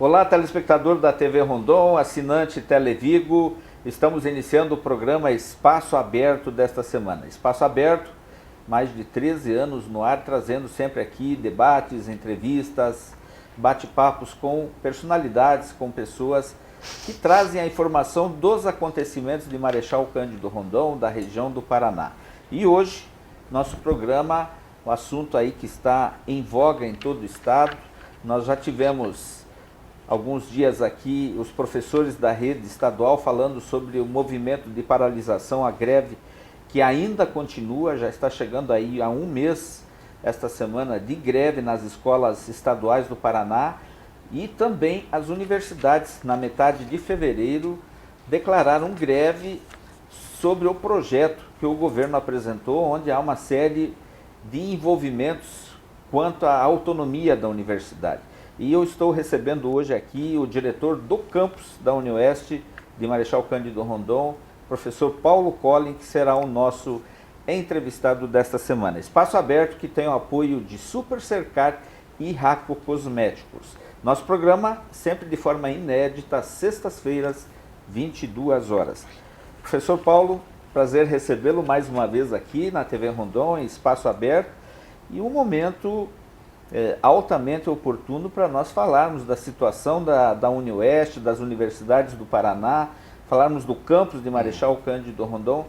Olá, telespectador da TV Rondon, assinante Televigo. Estamos iniciando o programa Espaço Aberto desta semana. Espaço Aberto, mais de 13 anos no ar, trazendo sempre aqui debates, entrevistas, bate-papos com personalidades, com pessoas que trazem a informação dos acontecimentos de Marechal Cândido Rondon, da região do Paraná. E hoje, nosso programa, o assunto aí que está em voga em todo o estado. Nós já tivemos alguns dias aqui os professores da rede estadual falando sobre o movimento de paralisação, a greve que ainda continua, já está chegando aí a um mês esta semana de greve nas escolas estaduais do Paraná, e também as universidades na metade de fevereiro declararam greve sobre o projeto que o governo apresentou, onde há uma série de envolvimentos quanto à autonomia da universidade. E eu estou recebendo hoje aqui o diretor do campus da UniOeste de Marechal Cândido Rondon, professor Paulo Collin, que será o nosso entrevistado desta semana. Espaço Aberto, que tem o apoio de Super Cercar e Raco Cosméticos. Nosso programa sempre de forma inédita, sextas-feiras, 22 horas. Professor Paulo, prazer recebê-lo mais uma vez aqui na TV Rondon, em Espaço Aberto, e um momento altamente oportuno para nós falarmos da situação da UniOeste, das universidades do Paraná, falarmos do campus de Marechal Cândido Rondon.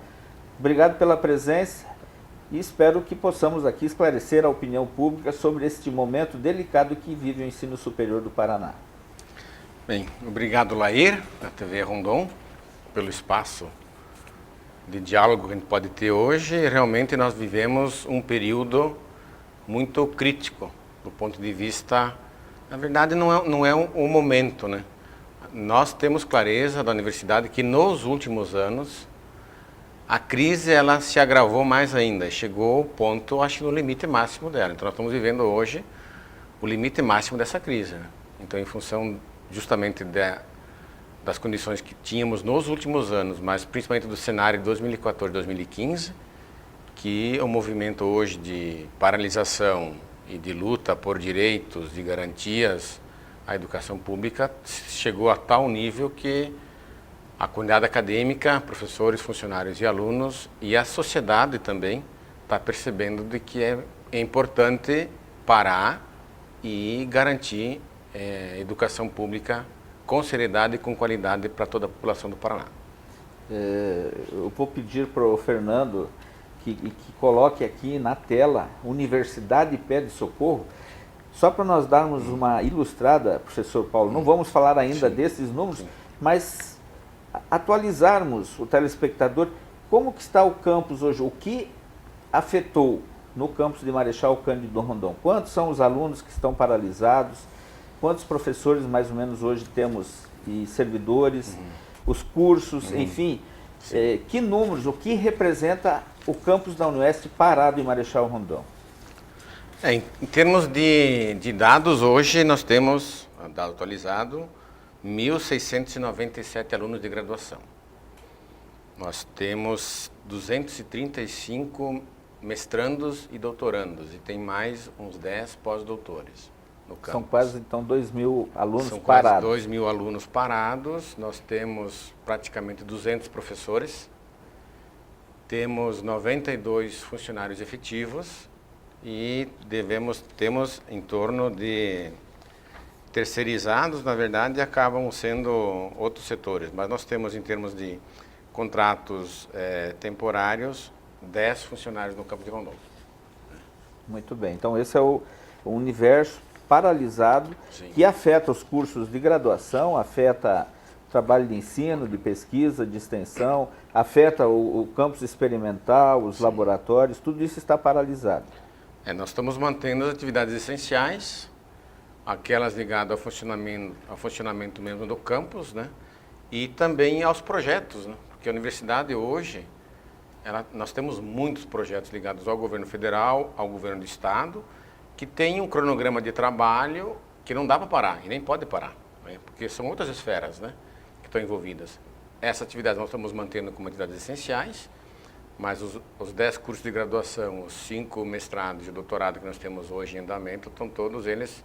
Obrigado pela presença e espero que possamos aqui esclarecer a opinião pública sobre este momento delicado que vive o ensino superior do Paraná. Bem, obrigado, Lair, da TV Rondon, pelo espaço de diálogo que a gente pode ter hoje. Realmente nós vivemos um período muito crítico do ponto de vista, na verdade não é um momento, né? Nós temos clareza da universidade que nos últimos anos a crise ela se agravou mais ainda, chegou ao ponto, acho, no limite máximo dela. Então nós estamos vivendo hoje o limite máximo dessa crise, né? Então, em função justamente das condições que tínhamos nos últimos anos, mas principalmente do cenário de 2014 2015, que o movimento hoje de paralisação e de luta por direitos, de garantias à educação pública chegou a tal nível que a comunidade acadêmica, professores, funcionários e alunos, e a sociedade também está percebendo de que é importante parar e garantir educação pública com seriedade e com qualidade para toda a população do Paraná. Eu vou pedir para o Fernando que coloque aqui na tela Universidade Pede Socorro, só para nós darmos uma ilustrada, professor Paulo. Não vamos falar ainda desses números, mas atualizarmos o telespectador como que está o campus hoje, o que afetou no campus de Marechal Cândido Rondon. Quantos são os alunos que estão paralisados, quantos professores mais ou menos hoje temos e servidores, os cursos, enfim, que números, o que representa o campus da UniOeste parado em Marechal Rondon? Em termos de dados, hoje nós temos, dado atualizado, 1.697 alunos de graduação. Nós temos 235 mestrandos e doutorandos, e tem mais uns 10 pós-doutores no campus. São quase, então, 2.000 alunos São parados. Quase 2.000 alunos parados. Nós temos praticamente 200 professores, temos 92 funcionários efetivos e temos em torno de terceirizados, na verdade, acabam sendo outros setores, mas nós temos, em termos de contratos temporários, 10 funcionários no campo de Rondon. Muito bem, então esse é o universo paralisado. Sim. Que afeta os cursos de graduação, afeta o trabalho de ensino, de pesquisa, de extensão, afeta o campus experimental, os Sim. laboratórios, tudo isso está paralisado. Nós estamos mantendo as atividades essenciais, aquelas ligadas ao funcionamento mesmo do campus, né? E também aos projetos, né? Porque a universidade hoje, nós temos muitos projetos ligados ao governo federal, ao governo do estado, que tem um cronograma de trabalho que não dá para parar, e nem pode parar, né? Porque são outras esferas, né, que estão envolvidas. Essa atividade nós estamos mantendo como atividades essenciais, mas os 10 cursos de graduação, os 5 mestrados e doutorado que nós temos hoje em andamento, estão todos eles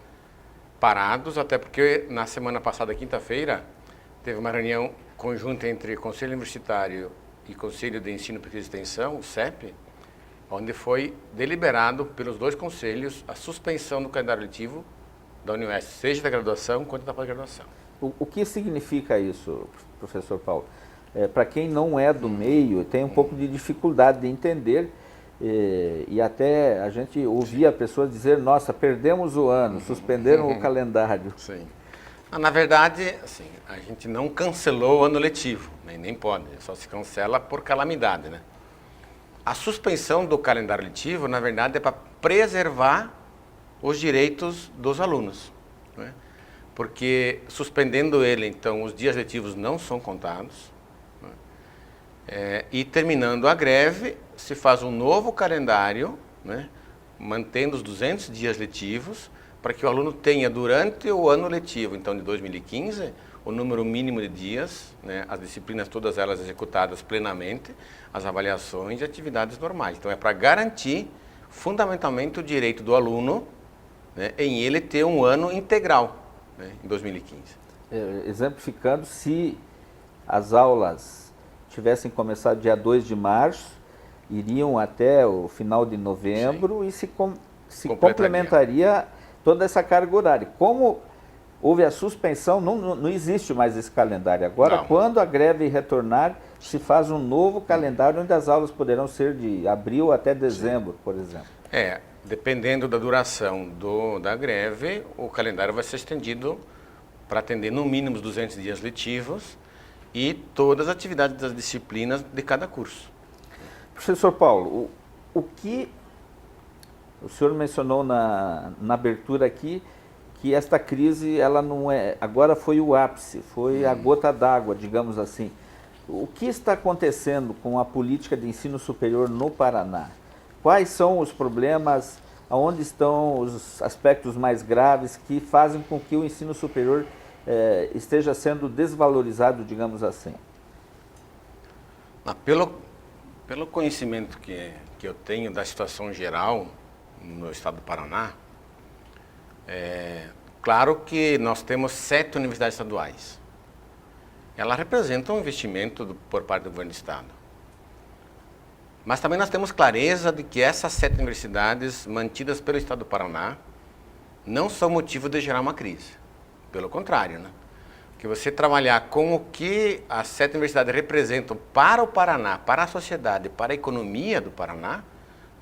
parados, até porque na semana passada, quinta-feira, teve uma reunião conjunta entre Conselho Universitário e Conselho de Ensino, Pesquisa e Extensão, o CEP, onde foi deliberado pelos dois conselhos a suspensão do calendário letivo da Unioeste, seja da graduação quanto da pós-graduação. O que significa isso, professor Paulo? Para quem não é do meio, tem um pouco de dificuldade de entender, e até a gente ouvia pessoas dizer, nossa, perdemos o ano, suspenderam o calendário. Sim. Na verdade, assim, a gente não cancelou o ano letivo, nem pode, só se cancela por calamidade, né? A suspensão do calendário letivo, na verdade, é para preservar os direitos dos alunos, né? Porque suspendendo ele, então, os dias letivos não são contados, né? E terminando a greve, se faz um novo calendário, né? Mantendo os 200 dias letivos, para que o aluno tenha durante o ano letivo, então de 2015, o número mínimo de dias, né, as disciplinas todas elas executadas plenamente, as avaliações e atividades normais. Então é para garantir fundamentalmente o direito do aluno, né, em ele ter um ano integral, né, em 2015. Exemplificando, se as aulas tivessem começado dia 2 de março, iriam até o final de novembro. Sim. E se complementaria toda essa carga horária. Como houve a suspensão, não existe mais esse calendário. Agora, quando a greve retornar, se faz um novo calendário onde as aulas poderão ser de abril até dezembro, por exemplo. Dependendo da duração da greve, o calendário vai ser estendido para atender no mínimo os 200 dias letivos e todas as atividades das disciplinas de cada curso. Professor Paulo, o que o senhor mencionou na abertura aqui, que esta crise, ela não é, agora foi o ápice, foi a gota d'água, digamos assim. O que está acontecendo com a política de ensino superior no Paraná? Quais são os problemas, aonde estão os aspectos mais graves que fazem com que o ensino superior esteja sendo desvalorizado, digamos assim? Pelo conhecimento que eu tenho da situação geral no estado do Paraná, claro que nós temos 7 universidades estaduais. Elas representam um investimento por parte do governo do estado. Mas também nós temos clareza de que essas 7 universidades mantidas pelo estado do Paraná não são motivo de gerar uma crise. Pelo contrário, né? Que você trabalhar com o que as 7 universidades representam para o Paraná, para a sociedade, para a economia do Paraná,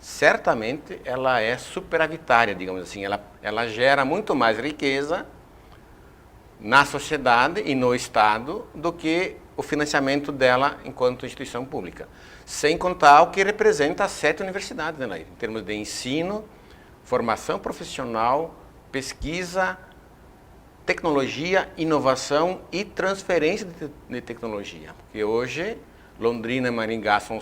certamente ela é superavitária, digamos assim. Ela gera muito mais riqueza na sociedade e no Estado do que o financiamento dela enquanto instituição pública. Sem contar o que representa as 7 universidades, né, Laíra? Em termos de ensino, formação profissional, pesquisa, tecnologia, inovação e transferência de tecnologia. Porque hoje, Londrina e Maringá são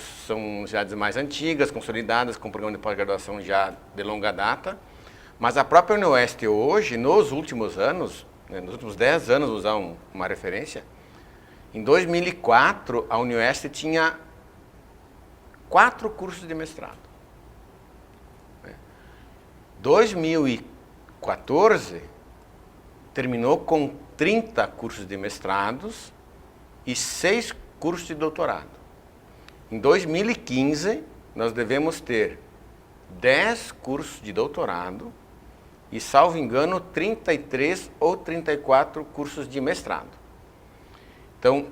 cidades mais antigas, consolidadas, com programa de pós-graduação já de longa data. Mas a própria Unioeste hoje, nos últimos anos, né, nos últimos 10 anos, vou usar uma referência, em 2004, a Unioeste tinha 4 cursos de mestrado. 2014, terminou com 30 cursos de mestrados e 6 cursos de doutorado. Em 2015, nós devemos ter 10 cursos de doutorado e, salvo engano, 33 ou 34 cursos de mestrado. Então,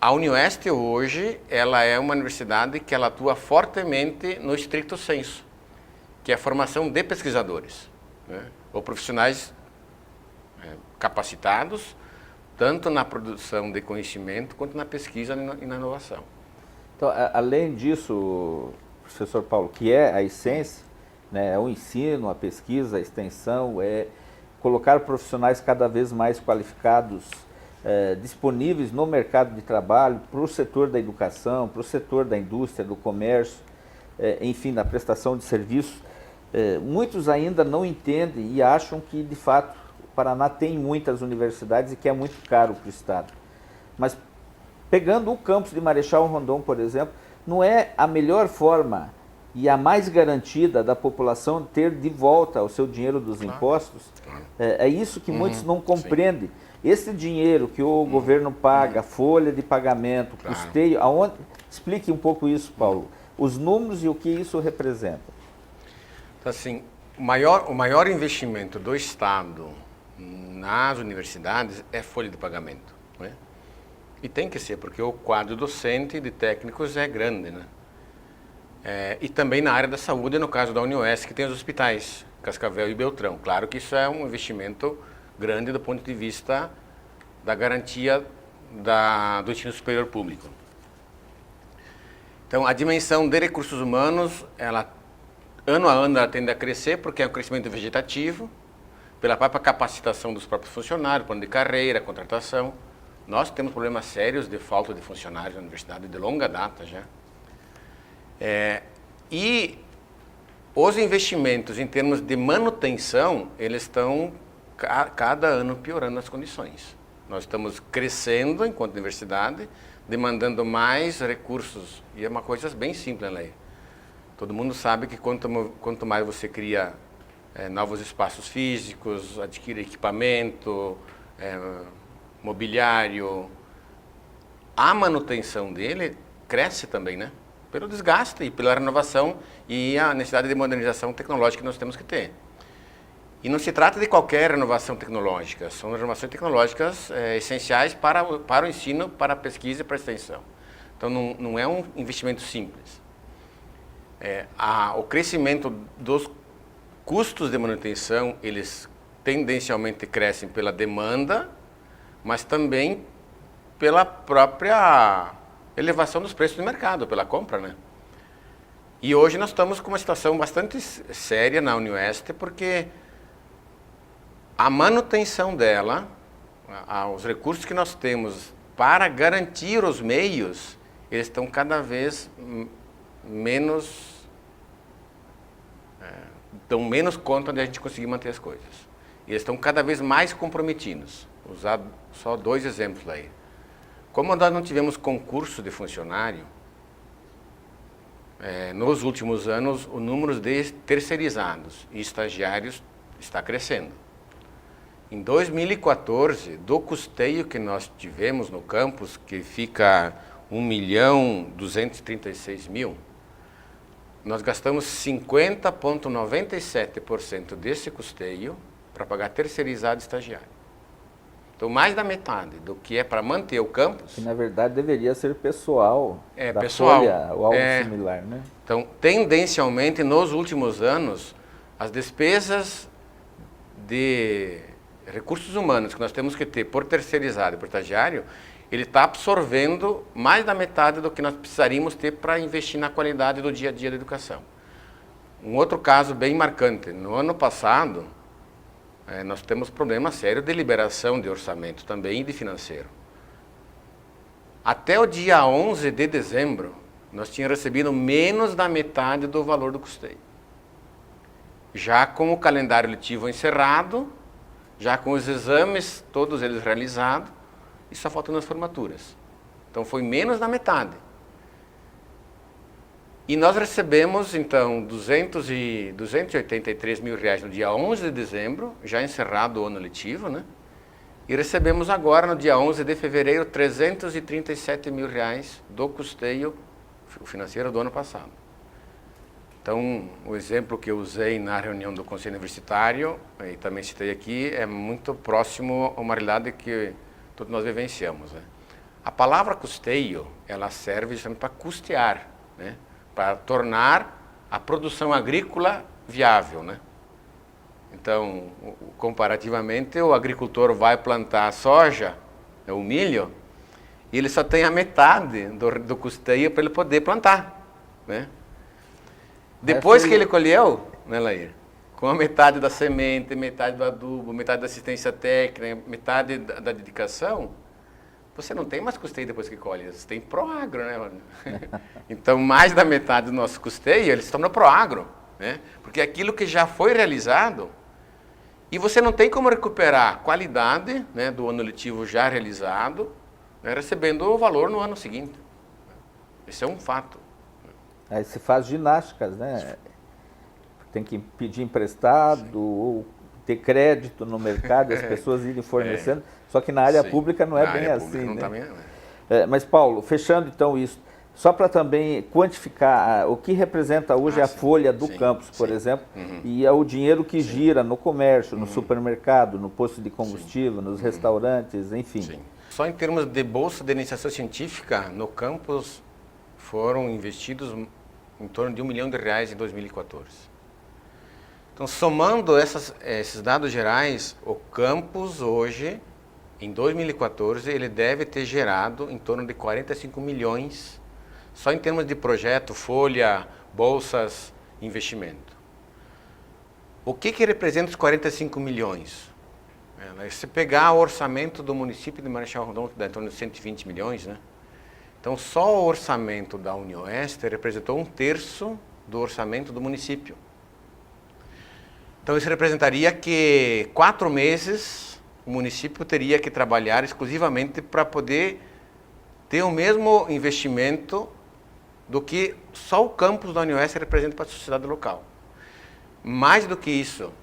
a Unioeste hoje, ela é uma universidade que ela atua fortemente no stricto sensu, que é a formação de pesquisadores, né, ou profissionais capacitados, tanto na produção de conhecimento quanto na pesquisa e na inovação. Então, além disso, professor Paulo, que é a essência, né, é o ensino, a pesquisa, a extensão, é colocar profissionais cada vez mais qualificados, disponíveis no mercado de trabalho, para o setor da educação, para o setor da indústria, do comércio, enfim, da prestação de serviços. Muitos ainda não entendem e acham que, de fato, o Paraná tem muitas universidades e que é muito caro para o Estado. Mas, pegando o campus de Marechal Rondon, por exemplo, não é a melhor forma e a mais garantida da população ter de volta o seu dinheiro dos impostos, é isso que muitos não compreendem. Sim. Esse dinheiro que o governo paga, folha de pagamento, custeio, aonde... Explique um pouco isso, Paulo. Os números e o que isso representa. Então, assim, o maior investimento do Estado nas universidades é folha de pagamento, né? E tem que ser, porque o quadro docente de técnicos é grande, né? E também na área da saúde, no caso da UniOeste, que tem os hospitais, Cascavel e Beltrão. Claro que isso é um investimento grande do ponto de vista da garantia do ensino superior público. Então, a dimensão de recursos humanos, ano a ano, ela tende a crescer, porque é um crescimento vegetativo, pela própria capacitação dos próprios funcionários, plano de carreira, contratação. Nós temos problemas sérios de falta de funcionários na universidade, de longa data já. E os investimentos em termos de manutenção, eles estão cada ano piorando as condições. Nós estamos crescendo enquanto universidade, demandando mais recursos, e é uma coisa bem simples, né? Todo mundo sabe que quanto mais você cria novos espaços físicos, adquire equipamento, mobiliário, a manutenção dele cresce também, né? Pelo desgaste e pela renovação e a necessidade de modernização tecnológica que nós temos que ter. E não se trata de qualquer renovação tecnológica, são renovações tecnológicas essenciais para o ensino, para a pesquisa e para a extensão. Então não é um investimento simples. O crescimento dos custos de manutenção, eles tendencialmente crescem pela demanda, mas também pela própria elevação dos preços do mercado, pela compra, né? E hoje nós estamos com uma situação bastante séria na UniOeste, porque a manutenção dela, os recursos que nós temos para garantir os meios, eles estão cada vez menos, dão menos conta de a gente conseguir manter as coisas. E eles estão cada vez mais comprometidos. Vou usar só 2 exemplos aí. Como nós não tivemos concurso de funcionário, nos últimos anos o número de terceirizados e estagiários está crescendo. Em 2014, do custeio que nós tivemos no campus, que fica 1.236.000, nós gastamos 50,97% desse custeio para pagar terceirizado e estagiário. Então, mais da metade do que é para manter o campus... Que, na verdade, deveria ser pessoal da pessoal, Folha, ou algo similar, né? Então, tendencialmente, nos últimos anos, as despesas de recursos humanos que nós temos que ter por terceirizado e por estagiário, ele está absorvendo mais da metade do que nós precisaríamos ter para investir na qualidade do dia a dia da educação. Um outro caso bem marcante, no ano passado, nós temos problema sério de liberação de orçamento também e de financeiro. Até o dia 11 de dezembro, nós tínhamos recebido menos da metade do valor do custeio. Já com o calendário letivo encerrado, já com os exames, todos eles realizados, e só faltando as formaturas. Então foi menos da metade. E nós recebemos, então, 283 mil reais no dia 11 de dezembro, já encerrado o ano letivo, né? E recebemos agora, no dia 11 de fevereiro, 337 mil reais do custeio financeiro do ano passado. Então, o exemplo que eu usei na reunião do Conselho Universitário, e também citei aqui, é muito próximo a uma realidade que todos nós vivenciamos, né? A palavra custeio, ela serve justamente para custear, né? Para tornar a produção agrícola viável, né? Então, comparativamente, o agricultor vai plantar soja, o milho, e ele só tem a metade do custeio para ele poder plantar, né? Depois que ele colheu, né, Lair? Com a metade da semente, metade do adubo, metade da assistência técnica, metade da dedicação, você não tem mais custeio depois que colhe, você tem Proagro, né? Então, mais da metade do nosso custeio, eles estão no Proagro, né? Porque é aquilo que já foi realizado, e você não tem como recuperar a qualidade, né, do ano letivo já realizado, né, recebendo o valor no ano seguinte. Esse é um fato. Aí se faz ginásticas, né? Tem que pedir emprestado ou ter crédito no mercado e as pessoas irem fornecendo. Só que na área pública não é bem assim, não né? tá bem, Mas, Paulo, fechando então isso, só para também quantificar o que representa hoje a folha do campus, por exemplo, e é o dinheiro que gira no comércio, no supermercado, no posto de combustível, nos restaurantes, enfim. Sim. Só em termos de bolsa de iniciação científica, no campus foram investidos em torno de R$1 milhão em 2014. Então, somando esses dados gerais, o campus hoje, em 2014, ele deve ter gerado em torno de 45 milhões, só em termos de projeto, folha, bolsas, investimento. O que representa os 45 milhões? Se pegar o orçamento do município de Marechal Rondon, que dá em torno de 120 milhões, né? Então, só o orçamento da Unioeste representou 1/3 do orçamento do município. Então, isso representaria que 4 meses o município teria que trabalhar exclusivamente para poder ter o mesmo investimento do que só o campus da Unioeste representa para a sociedade local. Mais do que isso,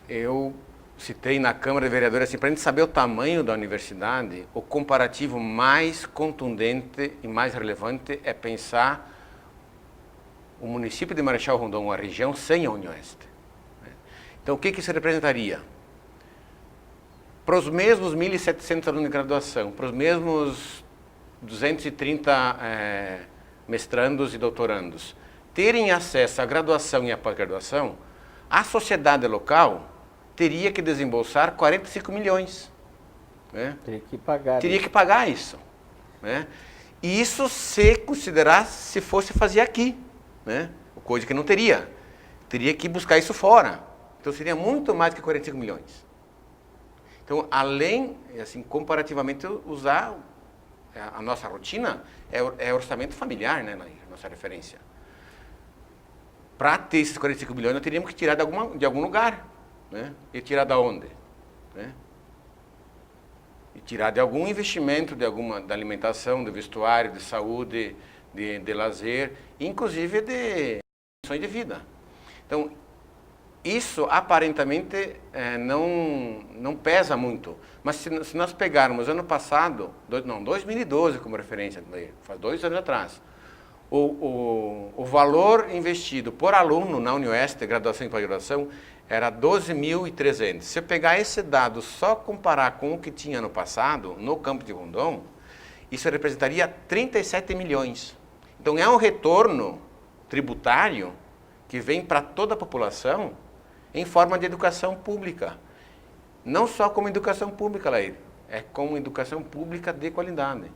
eu citei na Câmara de Vereadores, assim, para a gente saber o tamanho da universidade, o comparativo mais contundente e mais relevante é pensar o município de Marechal Rondon, a região, sem a Unioeste. Então, o que isso representaria? Para os mesmos 1.700 alunos de graduação, para os mesmos 230 mestrandos e doutorandos, terem acesso à graduação e à pós-graduação, a sociedade local teria que desembolsar 45 milhões. Né? Teria que pagar isso. Né? E isso se considerasse se fosse fazer aqui. Né? Coisa que não teria. Teria que buscar isso fora. Então seria muito mais que 45 milhões. Então, além, assim, comparativamente, usar a nossa rotina é orçamento familiar, né, nossa referência. Para ter esses 45 milhões, nós teríamos que tirar de algum lugar. Né? E tirar da onde? Né? E tirar de algum investimento, da alimentação, do vestuário, de saúde, de lazer, inclusive de condições de vida. Então, isso aparentemente não pesa muito. Mas se nós pegarmos ano passado, 2012 como referência, faz 2 anos atrás, o valor investido por aluno na Unioeste, graduação e pós-graduação, era 12.300. Se eu pegar esse dado só comparar com o que tinha no passado, no campo de Rondon, isso representaria 37 milhões. Então é um retorno tributário que vem para toda a população em forma de educação pública. Não só como educação pública, Laír, é como educação pública de qualidade.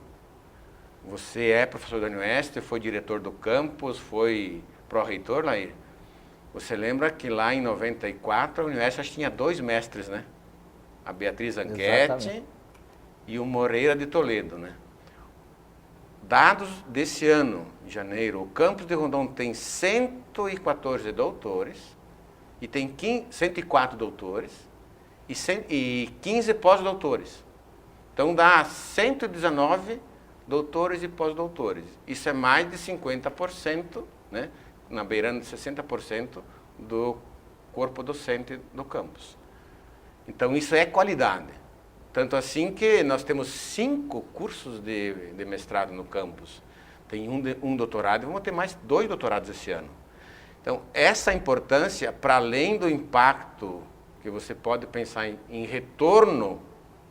Você é professor da Unioeste, foi diretor do campus, foi pró-reitor, Laír. Você lembra que lá em 94 a Unioeste tinha 2 mestres, né? A Beatriz Anquete e o Moreira de Toledo, né? Dados desse ano, em janeiro, o campus de Rondon tem 114 doutores e tem 104 doutores e 15 pós-doutores. Então dá 119 doutores e pós-doutores. Isso é mais de 50%, né? Na beirando de 60% do corpo docente do campus. Então isso é qualidade. Tanto assim que nós temos 5 cursos de mestrado no campus. Tem um doutorado e vamos ter mais 2 doutorados esse ano. Então essa importância, para além do impacto que você pode pensar em retorno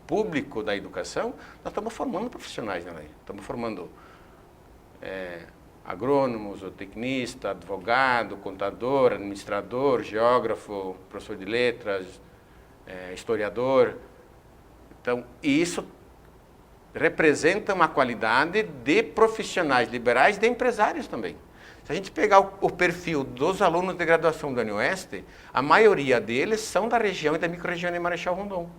público da educação, nós estamos formando profissionais, né? Estamos formando agrônomos, zootecnista, advogado, contador, administrador, geógrafo, professor de letras, historiador. Então, isso representa uma qualidade de profissionais liberais, de empresários também. Se a gente pegar o perfil dos alunos de graduação da Unioeste, a maioria deles são da região e da microrregião de Marechal Rondon.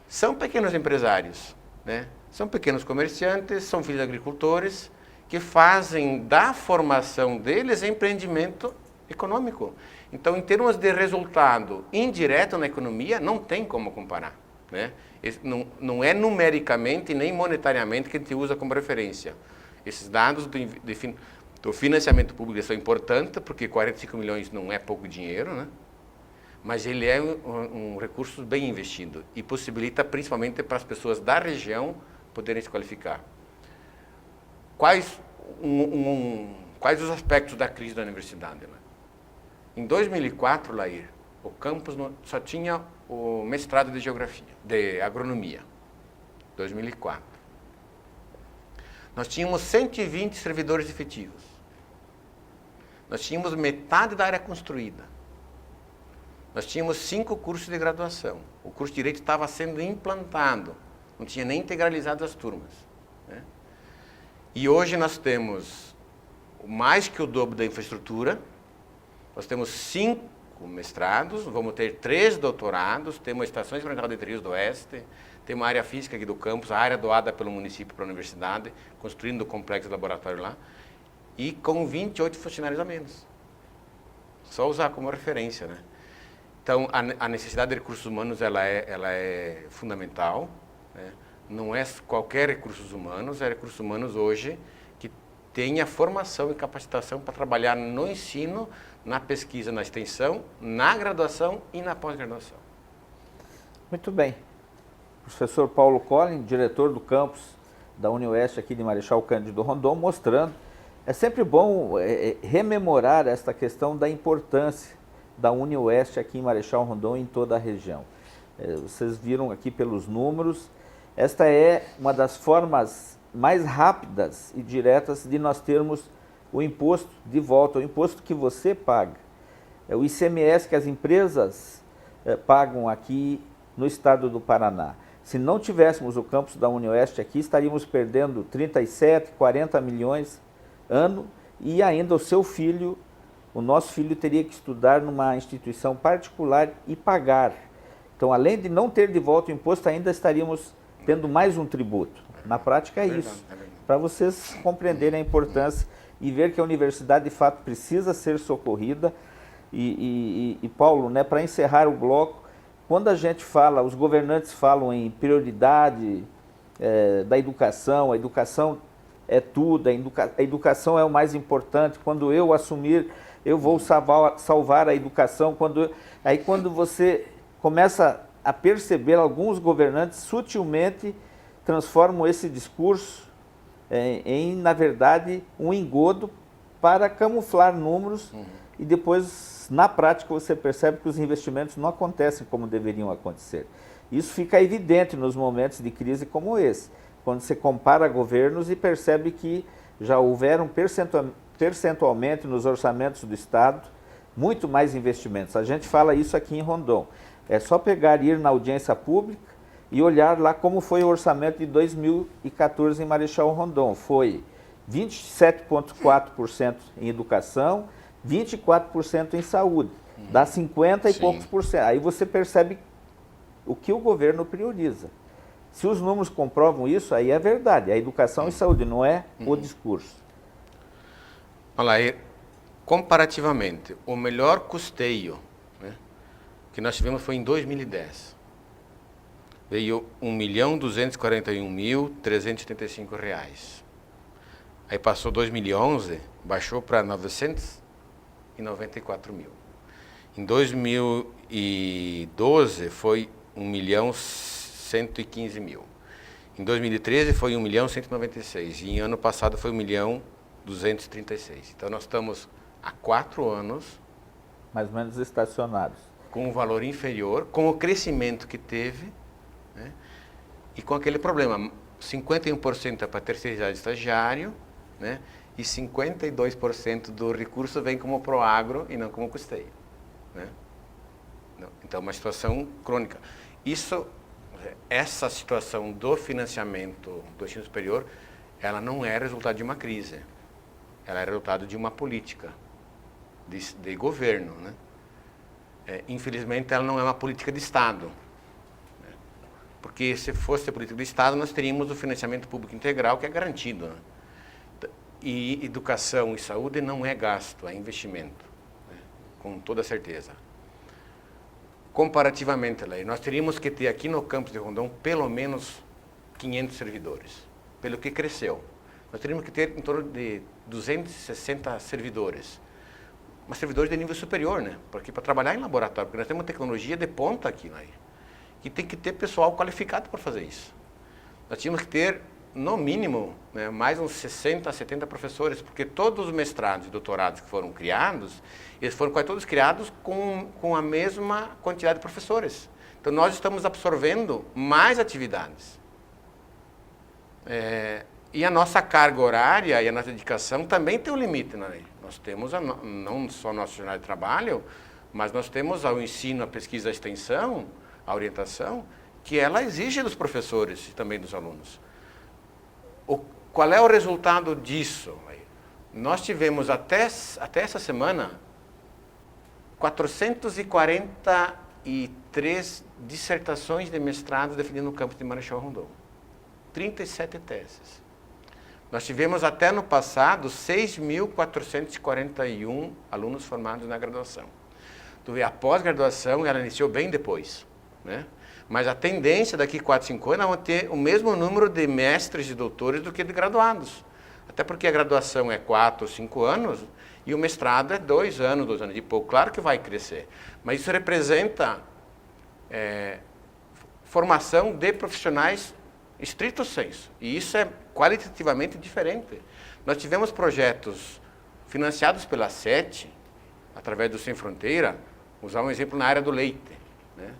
São pequenos empresários, né? São pequenos comerciantes, são filhos de agricultores, que fazem da formação deles empreendimento econômico. Então, em termos de resultado indireto na economia, não tem como comparar. Né? Não é numericamente nem monetariamente que a gente usa como referência. Esses dados do financiamento público são importantes, porque 45 milhões não é pouco dinheiro, né? Mas ele é um recurso bem investido e possibilita principalmente para as pessoas da região poderem se qualificar. Quais os aspectos da crise da universidade? Né? Em 2004, Lair, o campus só tinha o mestrado de agronomia. 2004. Nós tínhamos 120 servidores efetivos. Nós tínhamos metade da área construída. Nós tínhamos 5 cursos de graduação. O curso de Direito estava sendo implantado. Não tinha nem integralizado as turmas. Né? E hoje nós temos mais que o dobro da infraestrutura. Nós temos 5 mestrados, vamos ter 3 doutorados, temos a Estação Experimental de Trios do Oeste, temos a área física aqui do campus, a área doada pelo município para a universidade, construindo o complexo de laboratório lá, e com 28 funcionários a menos. Só usar como referência, né? Então, a necessidade de recursos humanos ela é fundamental. Né? Não é qualquer recursos humanos, é recursos humanos hoje que tenha formação e capacitação para trabalhar no ensino, na pesquisa, na extensão, na graduação e na pós-graduação. Muito bem. Professor Paulo Collin, diretor do campus da UniOeste aqui de Marechal Cândido Rondon, mostrando. É sempre bom rememorar esta questão da importância da UniOeste aqui em Marechal Rondon e em toda a região. Vocês viram aqui pelos números, esta é uma das formas mais rápidas e diretas de nós termos o imposto de volta, o imposto que você paga. O ICMS que as empresas pagam aqui no estado do Paraná. Se não tivéssemos o campus da UniOeste aqui, estaríamos perdendo 37, 40 milhões ano e ainda o seu filho, o nosso filho teria que estudar numa instituição particular e pagar. Então, além de não ter de volta o imposto, ainda estaríamos tendo mais um tributo. Na prática é isso, para vocês compreenderem a importância e ver que a universidade de fato precisa ser socorrida. E Paulo, né, para encerrar o bloco, quando a gente fala, os governantes falam em prioridade da educação, a educação é tudo, a educação é o mais importante, quando eu assumir, eu vou salvar a educação. Quando você começa a perceber, alguns governantes sutilmente transformam esse discurso em, na verdade, um engodo para camuflar números e depois, na prática, você percebe que os investimentos não acontecem como deveriam acontecer. Isso fica evidente nos momentos de crise como esse, quando você compara governos e percebe que já houveram percentualmente nos orçamentos do Estado muito mais investimentos. A gente fala isso aqui em Rondon. É só pegar e ir na audiência pública e olhar lá como foi o orçamento de 2014 em Marechal Rondon. Foi 27,4% em educação, 24% em saúde. Dá 50 e poucos por cento. Aí você percebe o que o governo prioriza. Se os números comprovam isso, aí é verdade. A educação e saúde, não é o discurso. Olha, comparativamente, o melhor custeio, né, que nós tivemos foi em 2010. Veio R$ 1.241.375. Aí passou 2011, baixou para 994 mil. Em 2012 foi 1.115.000. Em 2013 foi 1.196.000. E em ano passado foi 1.236.000. Então nós estamos há 4 anos mais ou menos estacionados, com um valor inferior, com o crescimento que teve, né? E com aquele problema, 51% é para terceirizar estagiário, né? E 52% do recurso vem como proagro e não como custeio, né? Então, uma situação crônica. Essa situação do financiamento do ensino superior, ela não é resultado de uma crise, ela é resultado de uma política de governo, né? Infelizmente, ela não é uma política de Estado, né? Porque se fosse a política de Estado, nós teríamos o financiamento público integral, que é garantido, né? E educação e saúde não é gasto, é investimento, né? Com toda certeza. Comparativamente, nós teríamos que ter aqui no campus de Rondon pelo menos 500 servidores, pelo que cresceu. nós teríamos que ter em torno de 260 servidores. Mas servidores de nível superior, né? Porque para trabalhar em laboratório, porque nós temos uma tecnologia de ponta aqui, né? Que tem que ter pessoal qualificado para fazer isso. Nós tínhamos que ter, no mínimo, né, mais uns 60, 70 professores, porque todos os mestrados e doutorados que foram criados, eles foram quase todos criados com a mesma quantidade de professores. Então, nós estamos absorvendo mais atividades. E a nossa carga horária e a nossa dedicação também tem um limite, né? Nós temos não só a nossa jornada de trabalho, mas nós temos o ensino, a pesquisa, a extensão, a orientação, que ela exige dos professores e também dos alunos. Qual é o resultado disso? Nós tivemos até essa semana 443 dissertações de mestrado defendidas no campus de Marechal Rondon. 37 teses. Nós tivemos até no passado 6.441 alunos formados na graduação. Tu vê, a pós-graduação ela iniciou bem depois, né? Mas a tendência daqui 4, 5 anos é ter o mesmo número de mestres e doutores do que de graduados. Até porque a graduação é 4 ou 5 anos e o mestrado é 2 anos, 2 anos e pouco. Claro que vai crescer, mas isso representa formação de profissionais estrito sensu. E isso é qualitativamente diferente. Nós tivemos projetos financiados pela SET, através do Sem Fronteira, vou usar um exemplo na área do leite, né?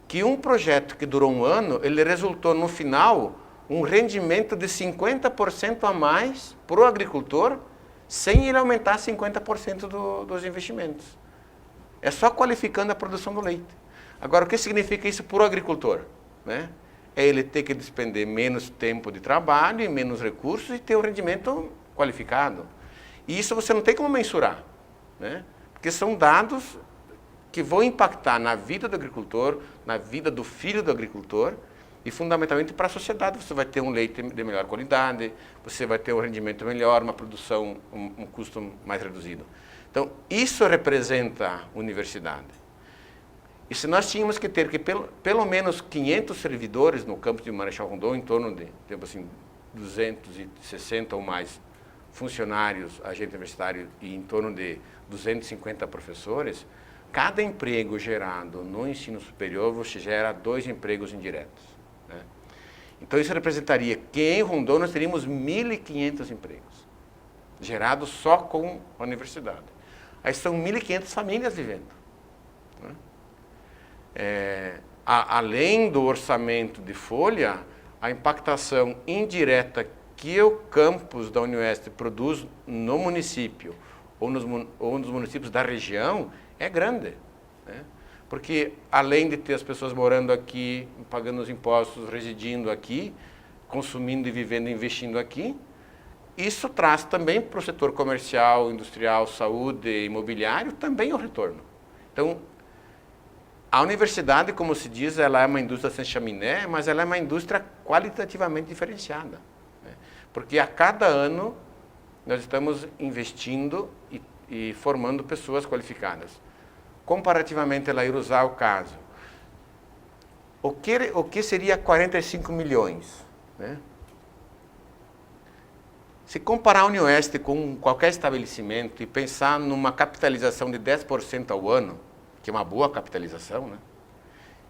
Que um projeto que durou 1 ano, ele resultou no final um rendimento de 50% a mais para o agricultor, sem ele aumentar 50% dos investimentos. É só qualificando a produção do leite. Agora, o que significa isso para o agricultor, né? É ele ter que despender menos tempo de trabalho e menos recursos e ter um rendimento qualificado. E isso você não tem como mensurar, né? Porque são dados que vão impactar na vida do agricultor, na vida do filho do agricultor e fundamentalmente para a sociedade. Você vai ter um leite de melhor qualidade, você vai ter um rendimento melhor, uma produção, um custo mais reduzido. Então, isso representa universidade. E se nós tínhamos que ter pelo menos 500 servidores no campus de Marechal Rondon, em torno de, tipo assim, 260 ou mais funcionários, agentes universitários e em torno de 250 professores, cada emprego gerado no ensino superior você gera 2 empregos indiretos, né? Então isso representaria que em Rondon nós teríamos 1.500 empregos gerados só com a universidade. Aí são 1.500 famílias vivendo, né? Além do orçamento de folha, a impactação indireta que o campus da Unioeste produz no município ou nos municípios da região é grande, né? Porque além de ter as pessoas morando aqui, pagando os impostos, residindo aqui, consumindo e vivendo e investindo aqui, isso traz também para o setor comercial, industrial, saúde, imobiliário, também o retorno. Então, a universidade, como se diz, ela é uma indústria sem chaminé, mas ela é uma indústria qualitativamente diferenciada, né? Porque a cada ano nós estamos investindo e formando pessoas qualificadas. Comparativamente, ela ir usar o caso, o que seria 45 milhões, né? Se comparar a Unioeste com qualquer estabelecimento e pensar numa capitalização de 10% ao ano, que é uma boa capitalização, né?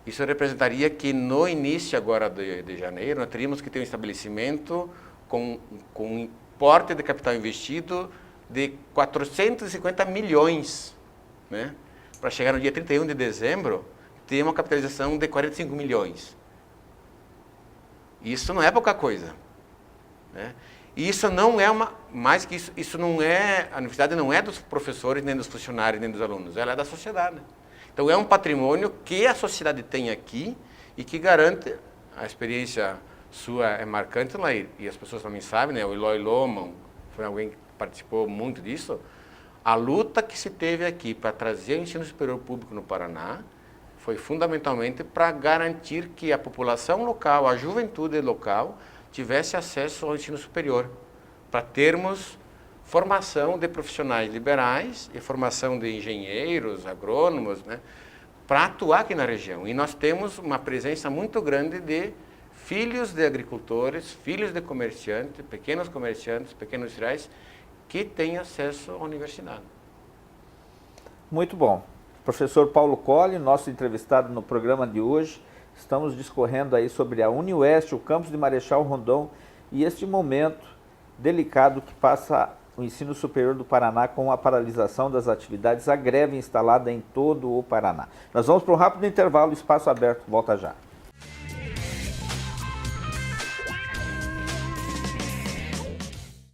Isso representaria que no início agora de janeiro, nós teríamos que ter um estabelecimento com um porte de capital investido de 450 milhões, né? Para chegar no dia 31 de dezembro, ter uma capitalização de 45 milhões. Isso não é pouca coisa, né? E isso não é mais que isso não é, a universidade não é dos professores, nem dos funcionários, nem dos alunos, ela é da sociedade. Então é um patrimônio que a sociedade tem aqui e que garante, a experiência sua é marcante, Lair, e as pessoas também sabem, né? O Eloy Loman foi alguém que participou muito disso. A luta que se teve aqui para trazer o ensino superior público no Paraná foi fundamentalmente para garantir que a população local, a juventude local, tivesse acesso ao ensino superior, para termos formação de profissionais liberais e formação de engenheiros, agrônomos, né, para atuar aqui na região. E nós temos uma presença muito grande de filhos de agricultores, filhos de comerciantes, pequenos industriais, que têm acesso à universidade. Muito bom. Professor Paulo Colli, nosso entrevistado no programa de hoje, estamos discorrendo aí sobre a UniOeste, o campus de Marechal Rondon e este momento delicado que passa o ensino superior do Paraná com a paralisação das atividades, a greve instalada em todo o Paraná. Nós vamos para um rápido intervalo, espaço aberto, volta já.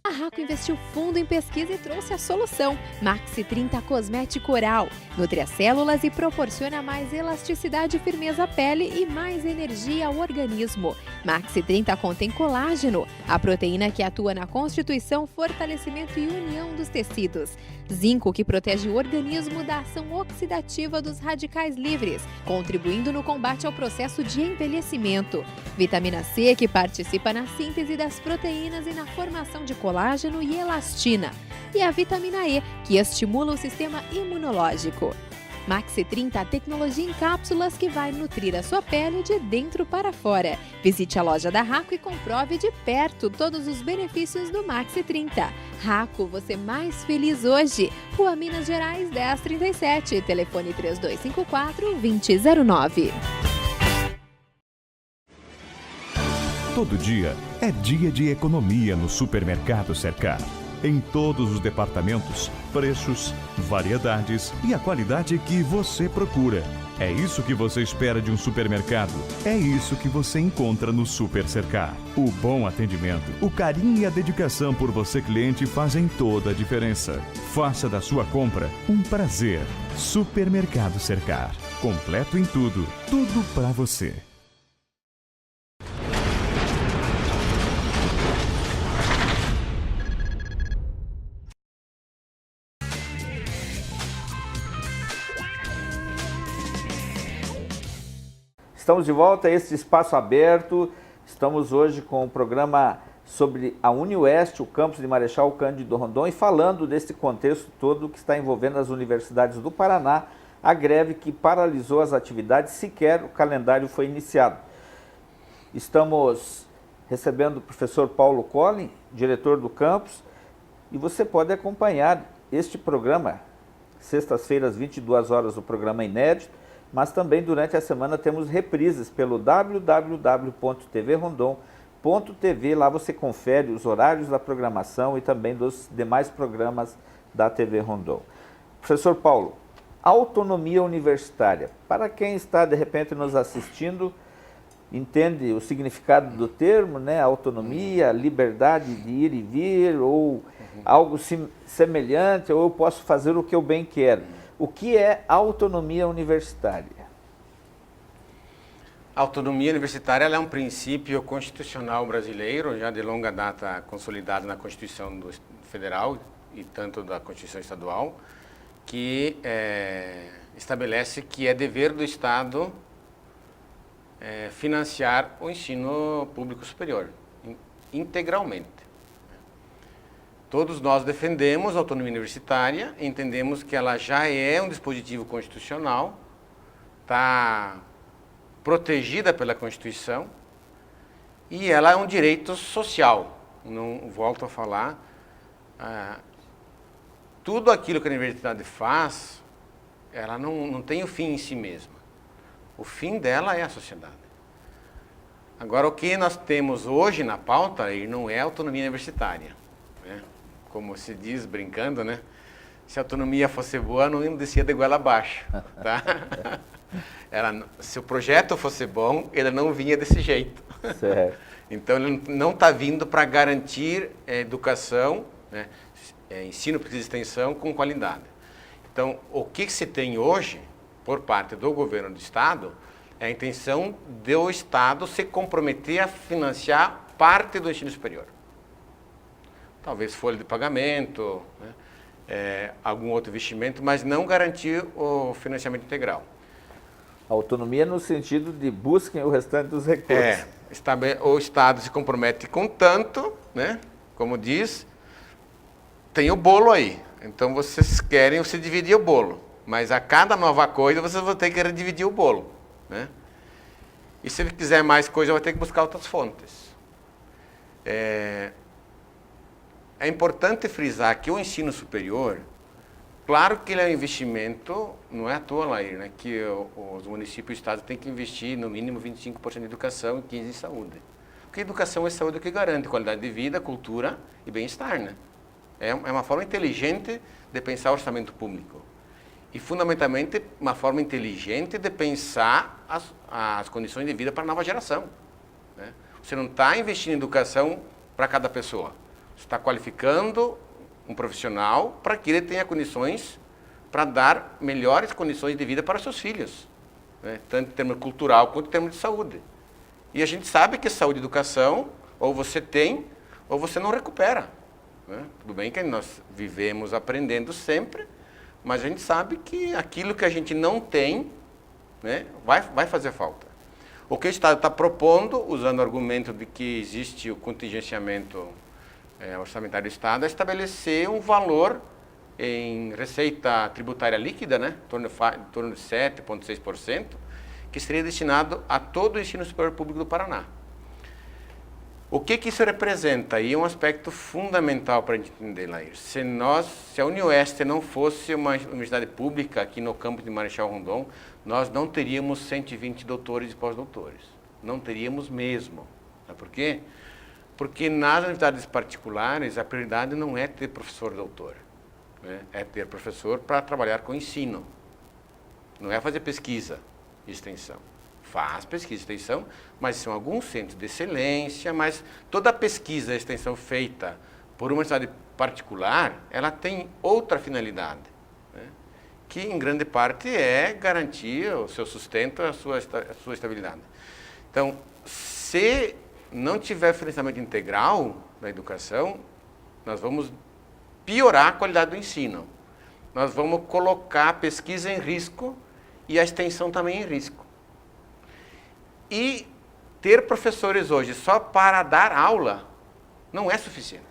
A Raco investiu fundo em pesquisa e trouxe a solução. Maxi 30 Cosmético Oral. Nutre as células e proporciona mais elasticidade e firmeza à pele e mais energia ao organismo. Maxi 30 contém colágeno, a proteína que atua na constituição, fortalecimento e união dos tecidos. Zinco, que protege o organismo da ação oxidativa dos radicais livres, contribuindo no combate ao processo de envelhecimento. Vitamina C, que participa na síntese das proteínas e na formação de colágeno e elastina. E a vitamina E, que estimula o sistema imunológico. Maxi 30, tecnologia em cápsulas que vai nutrir a sua pele de dentro para fora. Visite a loja da Raco e comprove de perto todos os benefícios do Maxi 30. Raco, você mais feliz hoje. Rua Minas Gerais, 1037, telefone 3254-2009. Todo dia é dia de economia no Supermercado Cercar. Em todos os departamentos, preços, variedades e a qualidade que você procura. É isso que você espera de um supermercado. É isso que você encontra no Super Cercar. O bom atendimento, o carinho e a dedicação por você, cliente, fazem toda a diferença. Faça da sua compra um prazer. Supermercado Cercar. Completo em tudo. Tudo pra você. Estamos de volta a este espaço aberto. Estamos hoje com o programa sobre a UniOeste, o campus de Marechal Cândido Rondon, e falando desse contexto todo que está envolvendo as universidades do Paraná, a greve que paralisou as atividades, sequer o calendário foi iniciado. Estamos recebendo o professor Paulo Colli, diretor do campus, e você pode acompanhar este programa, sextas-feiras, 22 horas, o programa inédito, mas também durante a semana temos reprises pelo www.tvrondon.tv. Lá você confere os horários da programação e também dos demais programas da TV Rondon. Professor Paulo, autonomia universitária. Para quem está de repente nos assistindo, entende o significado do termo, né? Autonomia, liberdade de ir e vir, ou algo semelhante, ou eu posso fazer o que eu bem quero. O que é autonomia universitária? A autonomia universitária ela é um princípio constitucional brasileiro, já de longa data consolidado na Constituição Federal e tanto da Constituição Estadual, que estabelece que é dever do Estado financiar o ensino público superior, integralmente. Todos nós defendemos a autonomia universitária, entendemos que ela já é um dispositivo constitucional, está protegida pela Constituição e ela é um direito social. Não volto a falar, tudo aquilo que a universidade faz, ela não tem o fim em si mesma. O fim dela é a sociedade. Agora, o que nós temos hoje na pauta não é autonomia universitária, né? Como se diz, brincando, né? Se a autonomia fosse boa, não descia de goela abaixo, tá? Se o projeto fosse bom, ele não vinha desse jeito. Certo. Então, ele não está vindo para garantir educação, né? Ensino, pesquisa e extensão com qualidade. Então, o que se tem hoje, por parte do governo do Estado, é a intenção do Estado se comprometer a financiar parte do ensino superior. Talvez folha de pagamento, né? Algum outro investimento, mas não garantir o financiamento integral. Autonomia no sentido de busquem o restante dos recursos. O Estado se compromete com tanto, né? Como diz, tem o bolo aí. Então vocês querem você dividir o bolo, mas a cada nova coisa vocês vão ter que dividir o bolo, né? E se ele quiser mais coisa, vai ter que buscar outras fontes. É importante frisar que o ensino superior, claro que ele é um investimento, não é à toa, Lair, né, que os municípios e o Estado têm que investir no mínimo 25% em educação e 15% em saúde. Porque educação e saúde é o que garante qualidade de vida, cultura e bem-estar, né? É uma forma inteligente de pensar o orçamento público. E, fundamentalmente, uma forma inteligente de pensar as condições de vida para a nova geração, né? Você não está investindo em educação para cada pessoa. Você está qualificando um profissional para que ele tenha condições para dar melhores condições de vida para os seus filhos, né? Tanto em termos cultural quanto em termos de saúde. E a gente sabe que saúde e educação, ou você tem, ou você não recupera, né? Tudo bem que nós vivemos aprendendo sempre, mas a gente sabe que aquilo que a gente não tem, né, vai fazer falta. O que o Estado está propondo, usando o argumento de que existe o contingenciamento orçamentário do Estado, é estabelecer um valor em receita tributária líquida, né, em torno de 7,6%, que seria destinado a todo o ensino superior público do Paraná. O que isso representa? E é um aspecto fundamental para a gente entender, Lair. Se a Unioeste não fosse uma universidade pública aqui no campus de Marechal Rondon, nós não teríamos 120 doutores e pós-doutores. Não teríamos mesmo. Sabe por quê? Porque nas universidades particulares, a prioridade não é ter professor doutor, né? É ter professor para trabalhar com ensino. Não é fazer pesquisa e extensão. Faz pesquisa e extensão, mas são alguns centros de excelência, mas toda a pesquisa e extensão feita por uma universidade particular, ela tem outra finalidade, né? Que em grande parte é garantir o seu sustento, a sua estabilidade. Então, se não tiver financiamento integral da educação, nós vamos piorar a qualidade do ensino. Nós vamos colocar a pesquisa em risco e a extensão também em risco. E ter professores hoje só para dar aula não é suficiente.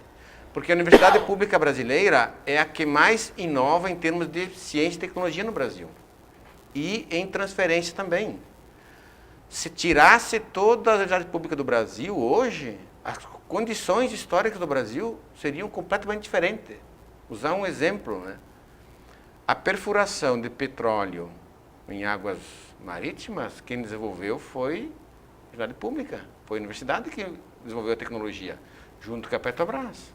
Porque a Universidade Pública Brasileira é a que mais inova em termos de ciência e tecnologia no Brasil. E em transferência também. Se tirasse toda a Universidade Pública do Brasil hoje, as condições históricas do Brasil seriam completamente diferentes. Usar um exemplo, né? A perfuração de petróleo em águas marítimas, quem desenvolveu foi a Universidade Pública, foi a universidade que desenvolveu a tecnologia, junto com a Petrobras.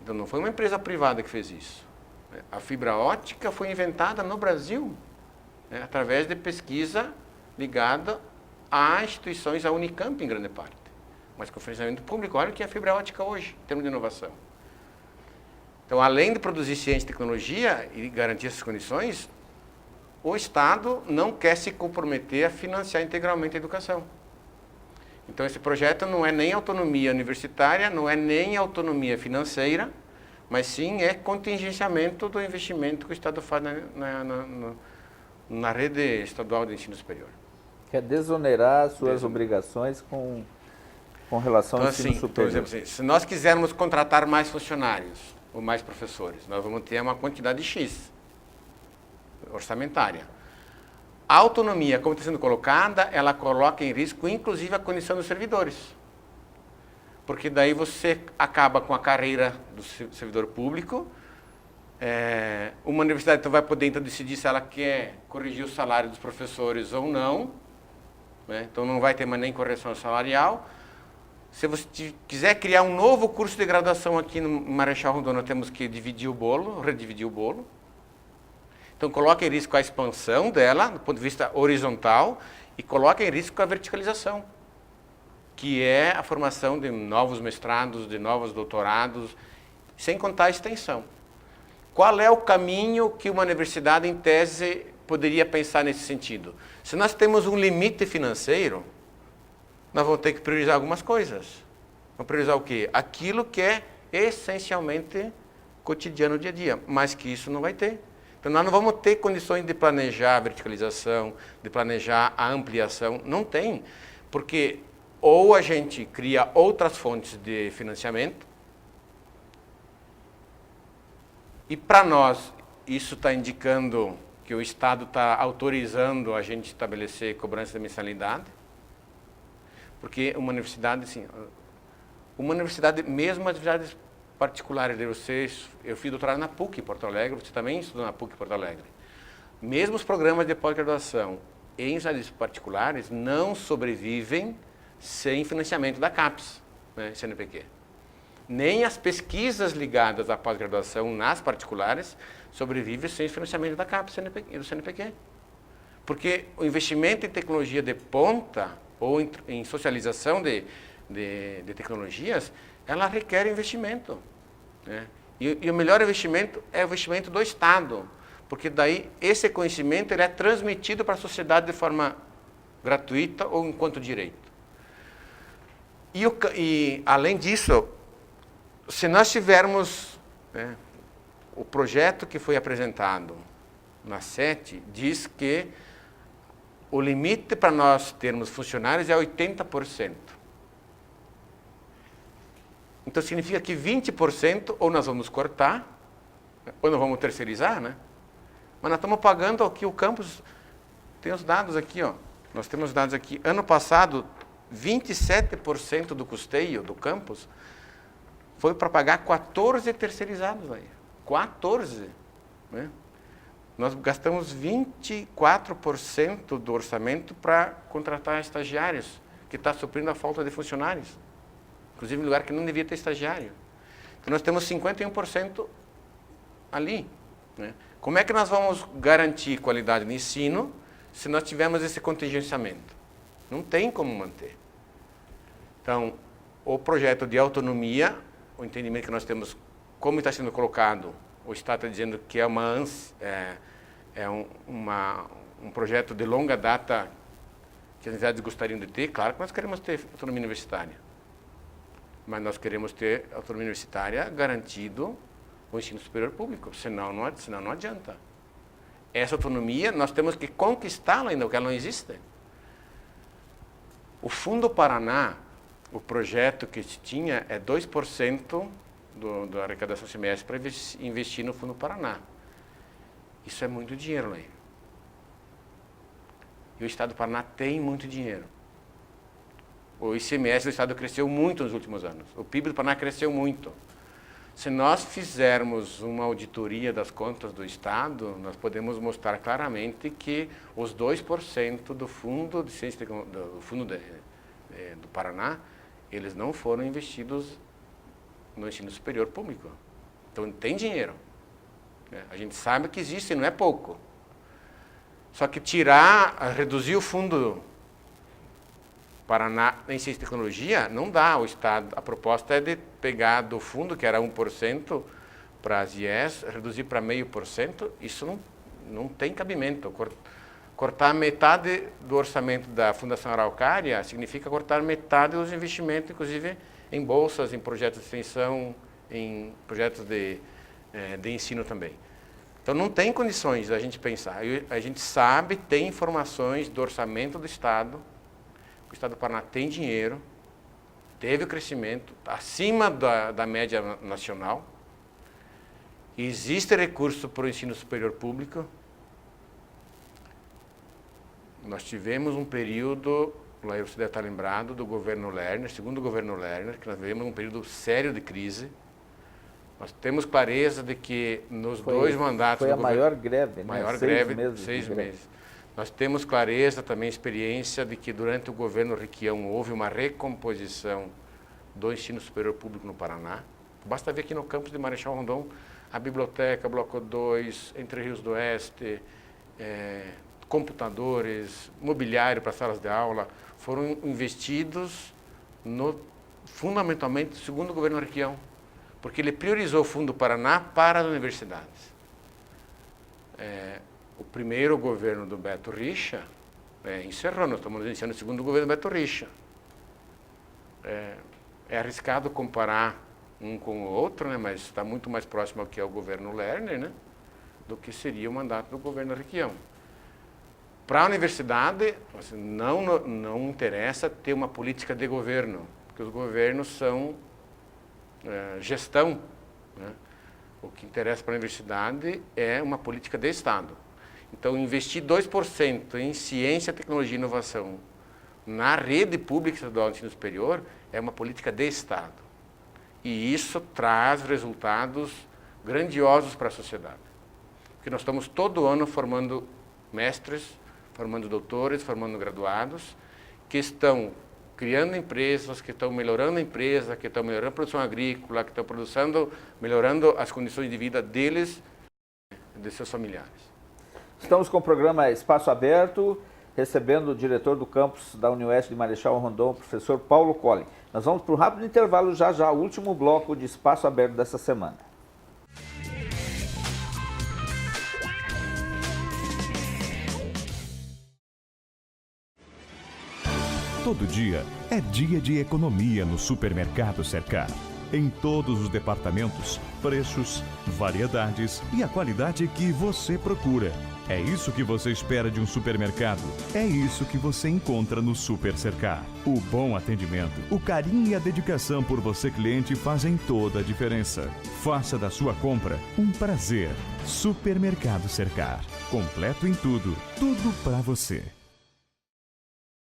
Então não foi uma empresa privada que fez isso. A fibra ótica foi inventada no Brasil, né, através de pesquisa ligada a instituições, a Unicamp em grande parte, mas com financiamento público. Olha o que é a fibra ótica hoje, em termos de inovação. Então, além de produzir ciência e tecnologia e garantir essas condições, o Estado não quer se comprometer a financiar integralmente a educação. Então, esse projeto não é nem autonomia universitária, não é nem autonomia financeira, mas sim é contingenciamento do investimento que o Estado faz na rede estadual de ensino superior. Quer desonerar suas obrigações com relação ao ensino superior. Por exemplo, assim, se nós quisermos contratar mais funcionários ou mais professores, nós vamos ter uma quantidade X orçamentária. A autonomia, como está sendo colocada, ela coloca em risco, inclusive, a condição dos servidores. Porque daí você acaba com a carreira do servidor público. Uma universidade então, vai poder então, decidir se ela quer corrigir o salário dos professores ou não, né? Então não vai ter mais nem correção salarial. Se você quiser criar um novo curso de graduação aqui no Marechal Rondon, nós temos que dividir o bolo, redividir o bolo. Então, coloca em risco a expansão dela, do ponto de vista horizontal, e coloca em risco a verticalização, que é a formação de novos mestrados, de novos doutorados, sem contar a extensão. Qual é o caminho que uma universidade, em tese, poderia pensar nesse sentido? Se nós temos um limite financeiro, nós vamos ter que priorizar algumas coisas. Vamos priorizar o quê? Aquilo que é essencialmente cotidiano, dia a dia, mas que isso não vai ter. Então, nós não vamos ter condições de planejar a verticalização, de planejar a ampliação. Não tem, porque ou a gente cria outras fontes de financiamento, e para nós isso está indicando porque o Estado está autorizando a gente estabelecer cobrança de mensalidade, porque uma universidade, assim, mesmo as universidades particulares de vocês, eu fiz doutorado na PUC em Porto Alegre, você também estudou na PUC em Porto Alegre. Mesmo os programas de pós-graduação em universidades particulares não sobrevivem sem financiamento da CAPES, né, CNPq. Nem as pesquisas ligadas à pós-graduação nas particulares sobrevivem sem financiamento da CAPES e do CNPq. Porque o investimento em tecnologia de ponta ou em socialização de tecnologias, ela requer investimento, né? E o melhor investimento é o investimento do Estado, porque daí esse conhecimento ele é transmitido para a sociedade de forma gratuita ou enquanto direito. E além disso, se nós tivermos, né, o projeto que foi apresentado na SET diz que o limite para nós termos funcionários é 80%. Então significa que 20% ou nós vamos cortar, ou nós vamos terceirizar, né? Mas nós estamos pagando aqui o campus, tem os dados aqui, ó. Nós temos dados aqui. Ano passado, 27% do custeio do campus foi para pagar 14 terceirizados aí. 14, né? Nós gastamos 24% do orçamento para contratar estagiários, que está suprindo a falta de funcionários. Inclusive em lugar que não devia ter estagiário. Então nós temos 51% ali, né? Como é que nós vamos garantir qualidade de ensino se nós tivermos esse contingenciamento? Não tem como manter. Então, o projeto de autonomia, o entendimento que nós temos, como está sendo colocado, o Estado está dizendo que é um projeto de longa data que as universidades gostariam de ter. Claro que nós queremos ter autonomia universitária, mas nós queremos ter autonomia universitária garantido o ensino superior público, senão não adianta. Essa autonomia nós temos que conquistá-la ainda, porque ela não existe. O Fundo Paraná, o projeto que se tinha é 2% da arrecadação semestre para investir no Fundo Paraná. Isso é muito dinheiro aí. E o Estado do Paraná tem muito dinheiro. O ICMS do Estado cresceu muito nos últimos anos. O PIB do Paraná cresceu muito. Se nós fizermos uma auditoria das contas do Estado, nós podemos mostrar claramente que os 2% do Fundo de Ciência do Paraná, eles não foram investidos no ensino superior público. Então tem dinheiro. A gente sabe que existe, não é pouco. Só que reduzir o Fundo Paraná em Ciência e Tecnologia não dá. O Estado, a proposta é de pegar do fundo, que era 1%, para as IES, reduzir para 0,5%. Isso não tem cabimento. Cortar metade do orçamento da Fundação Araucária significa cortar metade dos investimentos, inclusive em bolsas, em projetos de extensão, em projetos de ensino também. Então não tem condições da gente pensar. A gente sabe, tem informações do orçamento do Estado. O Estado do Paraná tem dinheiro, teve o crescimento acima da média nacional. Existe recurso para o ensino superior público. Nós tivemos um período, lá você deve estar lembrado, do governo Lerner, segundo o governo Lerner, que nós vivemos um período sério de crise. Nós temos clareza de que nos dois mandatos foi do a maior greve, né? Maior 6 greve, meses 6 de greve. meses. Nós temos clareza, também experiência, de que durante o governo Requião houve uma recomposição do ensino superior público no Paraná. Basta ver aqui no campus de Marechal Rondon, a biblioteca, Bloco 2, Entre Rios do Oeste, computadores, mobiliário para salas de aula, foram investidos fundamentalmente segundo o governo Requião, porque ele priorizou o Fundo Paraná para as universidades. O primeiro governo do Beto Richa encerrou, nós estamos iniciando o segundo governo do Beto Richa. É arriscado comparar um com o outro, né, mas está muito mais próximo ao que é o governo Lerner, né, do que seria o mandato do governo Requião. Para a universidade, assim, não interessa ter uma política de governo, porque os governos são gestão, né? O que interessa para a universidade é uma política de Estado. Então, investir 2% em ciência, tecnologia e inovação na rede pública estadual de ensino superior é uma política de Estado. E isso traz resultados grandiosos para a sociedade. Porque nós estamos todo ano formando mestres, formando doutores, formando graduados, que estão criando empresas, que estão melhorando a empresa, que estão melhorando a produção agrícola, que estão melhorando as condições de vida deles e de seus familiares. Estamos com o programa Espaço Aberto, recebendo o diretor do campus da Unioeste de Marechal Rondon, o professor Paulo Colli. Nós vamos para um rápido intervalo já, o último bloco de Espaço Aberto dessa semana. Todo dia é dia de economia no Supermercado Cercar. Em todos os departamentos, preços, variedades e a qualidade que você procura. É isso que você espera de um supermercado. É isso que você encontra no Super Cercar. O bom atendimento, o carinho e a dedicação por você cliente fazem toda a diferença. Faça da sua compra um prazer. Supermercado Cercar. Completo em tudo. Tudo para você.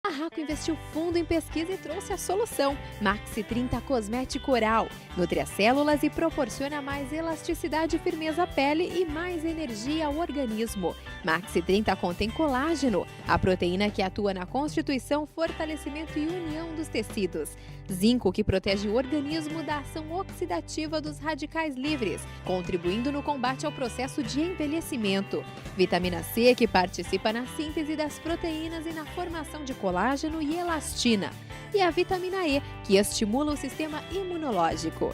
A Raco investiu fundo em pesquisa e trouxe a solução. Maxi 30 Cosmético Oral. Nutre as células e proporciona mais elasticidade e firmeza à pele e mais energia ao organismo. Maxi 30 contém colágeno, a proteína que atua na constituição, fortalecimento e união dos tecidos. Zinco, que protege o organismo da ação oxidativa dos radicais livres, contribuindo no combate ao processo de envelhecimento. Vitamina C, que participa na síntese das proteínas e na formação de colágeno e elastina. E a vitamina E, que estimula o sistema imunológico.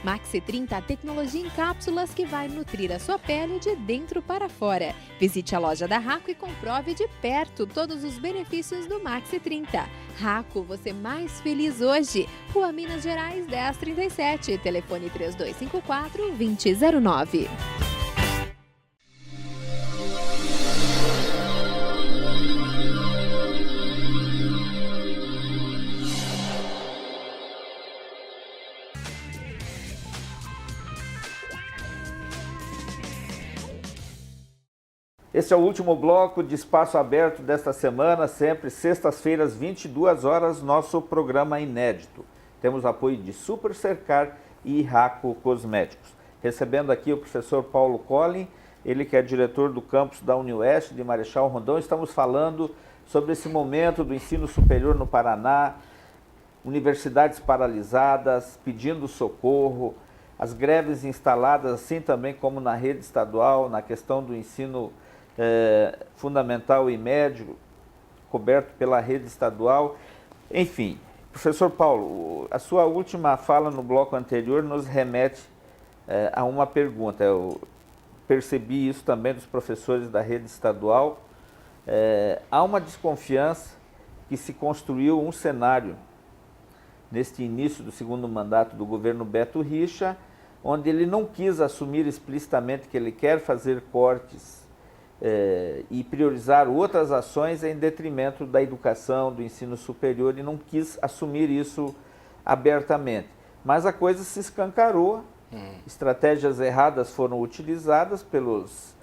Maxi 30, tecnologia em cápsulas que vai nutrir a sua pele de dentro para fora. Visite a loja da Raco e comprove de perto todos os benefícios do Maxi 30. Raco, você mais feliz hoje. Rua Minas Gerais, 1037, telefone 3254-2009. Esse é o último bloco de Espaço Aberto desta semana, sempre sextas-feiras, 22 horas, nosso programa inédito. Temos apoio de Super Cercar e Raco Cosméticos. Recebendo aqui o professor Paulo Colli, ele que é diretor do campus da Unioeste de Marechal Rondon. Estamos falando sobre esse momento do ensino superior no Paraná, universidades paralisadas, pedindo socorro, as greves instaladas, assim também como na rede estadual, na questão do ensino fundamental e médio, coberto pela rede estadual. Enfim, professor Paulo, a sua última fala no bloco anterior nos remete a uma pergunta. Eu percebi isso também dos professores da rede estadual. Há uma desconfiança que se construiu um cenário neste início do segundo mandato do governo Beto Richa, onde ele não quis assumir explicitamente que ele quer fazer cortes e priorizar outras ações em detrimento da educação, do ensino superior, e não quis assumir isso abertamente. Mas a coisa se escancarou, estratégias erradas foram utilizadas pelos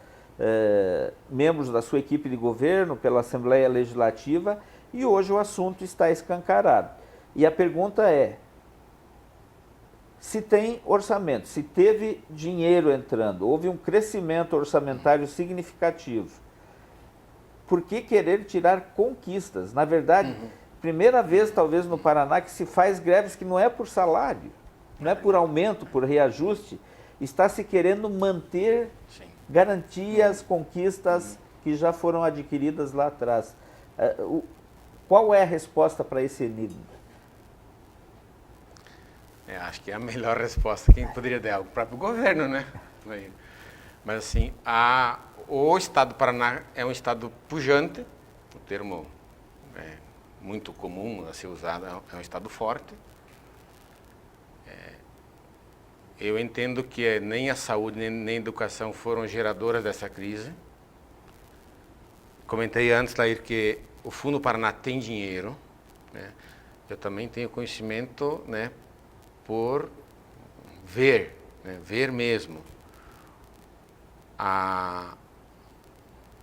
membros da sua equipe de governo, pela Assembleia Legislativa, e hoje o assunto está escancarado. E a pergunta é: se tem orçamento, se teve dinheiro entrando, houve um crescimento orçamentário significativo, por que querer tirar conquistas? Na verdade, primeira vez talvez no Paraná que se faz greves que não é por salário, não é por aumento, por reajuste, está se querendo manter garantias, conquistas que já foram adquiridas lá atrás. Qual é a resposta para esse enigma? Acho que é a melhor resposta que poderia dar, o próprio governo, né? Mas assim, o estado do Paraná é um estado pujante, o termo é muito comum a ser usado, é um estado forte. Eu entendo que nem a saúde nem a educação foram geradoras dessa crise. Comentei antes, Lair, que o Fundo Paraná tem dinheiro, né? Eu também tenho conhecimento, né, por ver, né, ver mesmo a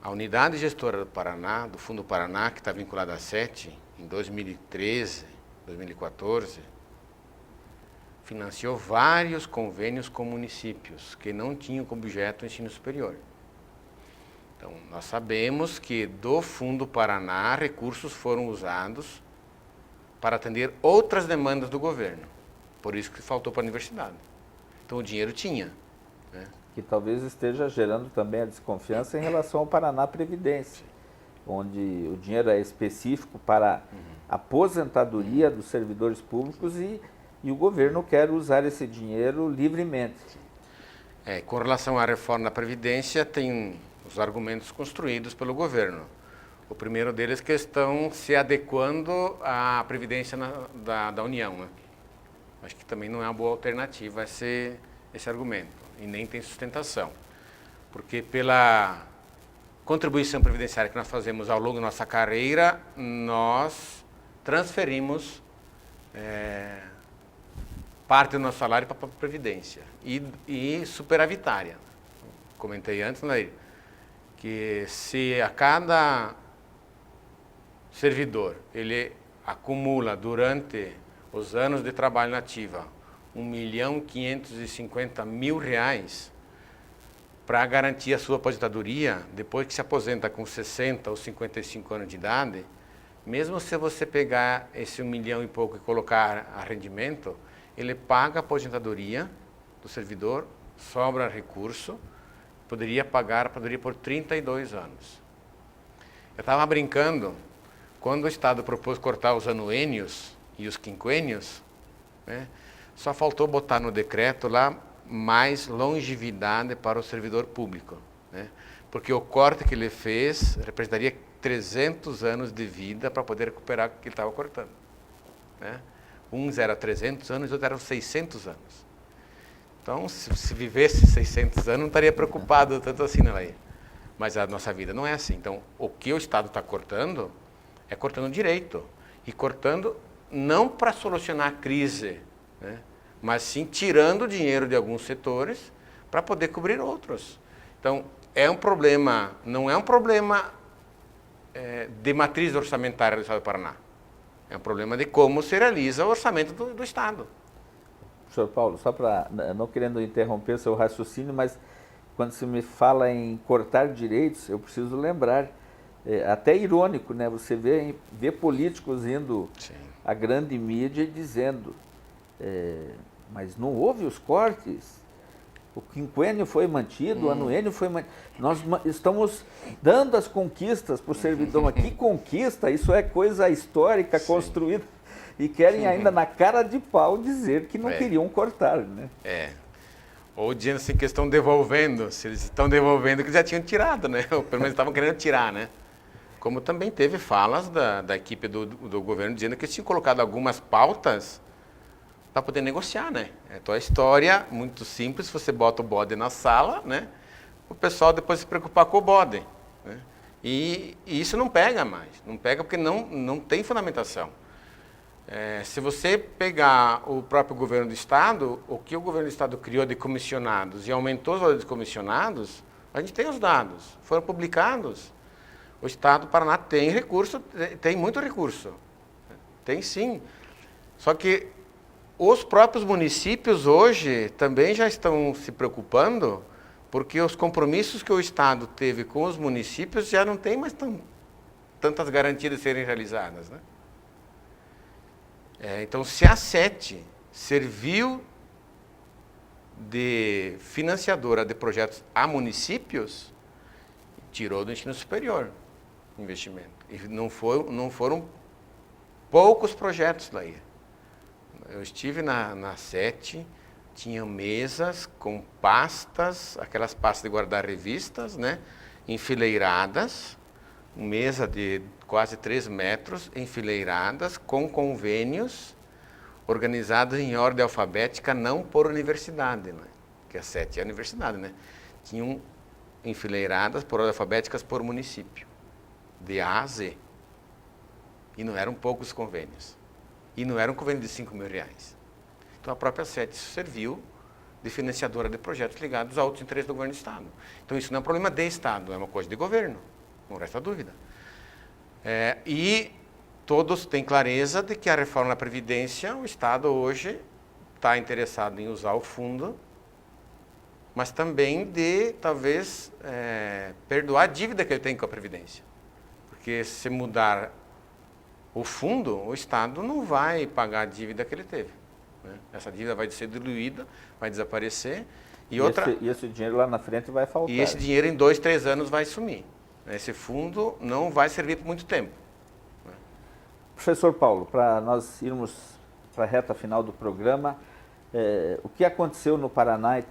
A unidade gestora do Paraná, do Fundo Paraná, que está vinculada à SET, em 2013, 2014, financiou vários convênios com municípios que não tinham como objeto o ensino superior. Então, nós sabemos que do Fundo Paraná, recursos foram usados para atender outras demandas do governo. Por isso que faltou para a universidade. Então, o dinheiro tinha, né? Que talvez esteja gerando também a desconfiança em relação ao Paraná Previdência, onde o dinheiro é específico para aposentadoria dos servidores públicos e o governo quer usar esse dinheiro livremente. Com relação à reforma da Previdência, tem os argumentos construídos pelo governo. O primeiro deles é que estão se adequando à Previdência da União, né? Acho que também não é uma boa alternativa esse argumento, e nem tem sustentação. Porque pela contribuição previdenciária que nós fazemos ao longo da nossa carreira, nós transferimos parte do nosso salário para a Previdência e superavitária. Comentei antes, né, que se a cada servidor ele acumula durante os anos de trabalho na ativa R$1.550.000 para garantir a sua aposentadoria, depois que se aposenta com 60 ou 55 anos de idade, mesmo se você pegar esse 1 milhão e pouco e colocar a rendimento, ele paga a aposentadoria do servidor, sobra recurso, poderia por 32 anos. Eu estava brincando, quando o Estado propôs cortar os anuênios e os quinquênios, né, só faltou botar no decreto lá mais longevidade para o servidor público, né, porque o corte que ele fez representaria 300 anos de vida para poder recuperar o que ele estava cortando, né? Uns eram 300 anos e outros eram 600 anos. Então, se vivesse 600 anos, não estaria preocupado tanto assim, não é? Mas a nossa vida não é assim. Então, o que o Estado está cortando é cortando direito. E cortando não para solucionar a crise, né, mas sim tirando dinheiro de alguns setores para poder cobrir outros. Então, é um problema, não é um problema de matriz orçamentária do Estado do Paraná. É um problema de como se realiza o orçamento do Estado. Senhor Paulo, só para, não querendo interromper seu raciocínio, mas quando se me fala em cortar direitos, eu preciso lembrar, até irônico, né? Você vê políticos indo à grande mídia e dizendo, mas não houve os cortes, o quinquênio foi mantido, o anuênio foi mantido, nós estamos dando as conquistas para o servidor, mas que conquista, isso é coisa histórica construída, e querem ainda na cara de pau dizer que não queriam cortar, né? Ou dizendo assim que estão devolvendo, se eles estão devolvendo que já tinham tirado, né? Ou pelo menos estavam querendo tirar, né? Como também teve falas da equipe do governo dizendo que eles tinham colocado algumas pautas para poder negociar, né? Então a história, muito simples, você bota o bode na sala, né? O pessoal depois se preocupar com o bode, né? E isso não pega mais, não pega porque não tem fundamentação. Se você pegar o próprio governo do Estado, o que o governo do Estado criou de comissionados e aumentou os valores de comissionados, a gente tem os dados, foram publicados. O Estado do Paraná tem recurso, tem muito recurso, tem sim. Só que os próprios municípios hoje também já estão se preocupando, porque os compromissos que o Estado teve com os municípios já não tem mais tantas garantias de serem realizadas, né? Então, se a SET serviu de financiadora de projetos a municípios, tirou do ensino superior investimento. E não foram poucos projetos lá. Eu estive na SET, tinha mesas com pastas, aquelas pastas de guardar revistas, né, enfileiradas, mesa de quase 3 metros, enfileiradas, com convênios, organizados em ordem alfabética, não por universidade, né, que a SET é a universidade, né, tinham enfileiradas por ordem alfabéticas por município, de A a Z. E não eram poucos convênios. E não era um convênio de R$5.000. Então a própria SET serviu de financiadora de projetos ligados a outros interesses do governo do Estado. Então isso não é um problema de Estado, é uma coisa de governo. não resta dúvida. E todos têm clareza de que a reforma da Previdência, o Estado hoje está interessado em usar o fundo, mas também de, talvez, perdoar a dívida que ele tem com a Previdência. Porque se mudar o fundo, o Estado não vai pagar a dívida que ele teve. Né? Essa dívida vai ser diluída, vai desaparecer. E esse dinheiro lá na frente vai faltar. E esse dinheiro em 2, 3 anos vai sumir. Esse fundo não vai servir por muito tempo. Né? Professor Paulo, para nós irmos para a reta final do programa, o que aconteceu no Paraná,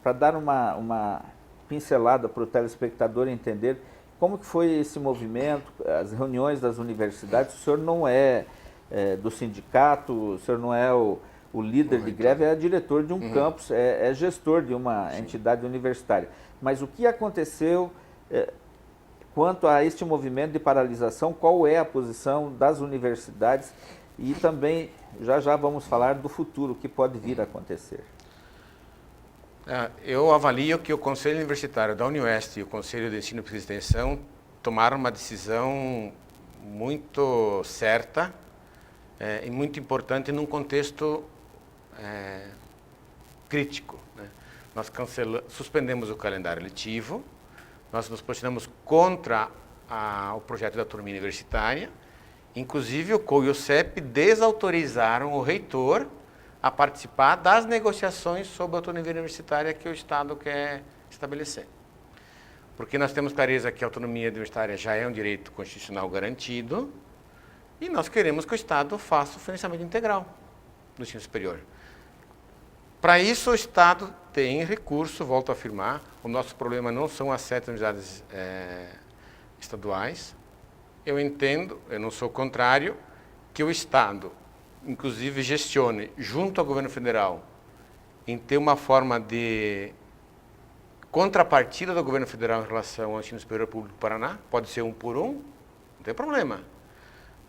para dar uma pincelada para o telespectador entender como que foi esse movimento, as reuniões das universidades. O senhor não é, do sindicato, o senhor não é o líder de greve, é diretor de um campus, é gestor de uma entidade universitária. Mas o que aconteceu quanto a este movimento de paralisação, qual é a posição das universidades e também, já vamos falar do futuro, o que pode vir a acontecer. Eu avalio que o Conselho Universitário da Unioeste e o Conselho de Ensino e Pesquisa e Extensão tomaram uma decisão muito certa e muito importante num contexto crítico. Né? Nós suspendemos o calendário letivo, nós nos posicionamos contra o projeto da autonomia universitária, inclusive o COU e o CEP desautorizaram o reitor a participar das negociações sobre a autonomia universitária que o Estado quer estabelecer. Porque nós temos clareza que a autonomia universitária já é um direito constitucional garantido e nós queremos que o Estado faça o financiamento integral do ensino superior. Para isso, o Estado tem recurso, volto a afirmar, o nosso problema não são as 7 universidades estaduais. Eu entendo, eu não sou contrário, que o Estado, inclusive, gestione junto ao governo federal em ter uma forma de contrapartida do governo federal em relação ao ensino superior público do Paraná, pode ser 1 por 1, não tem problema.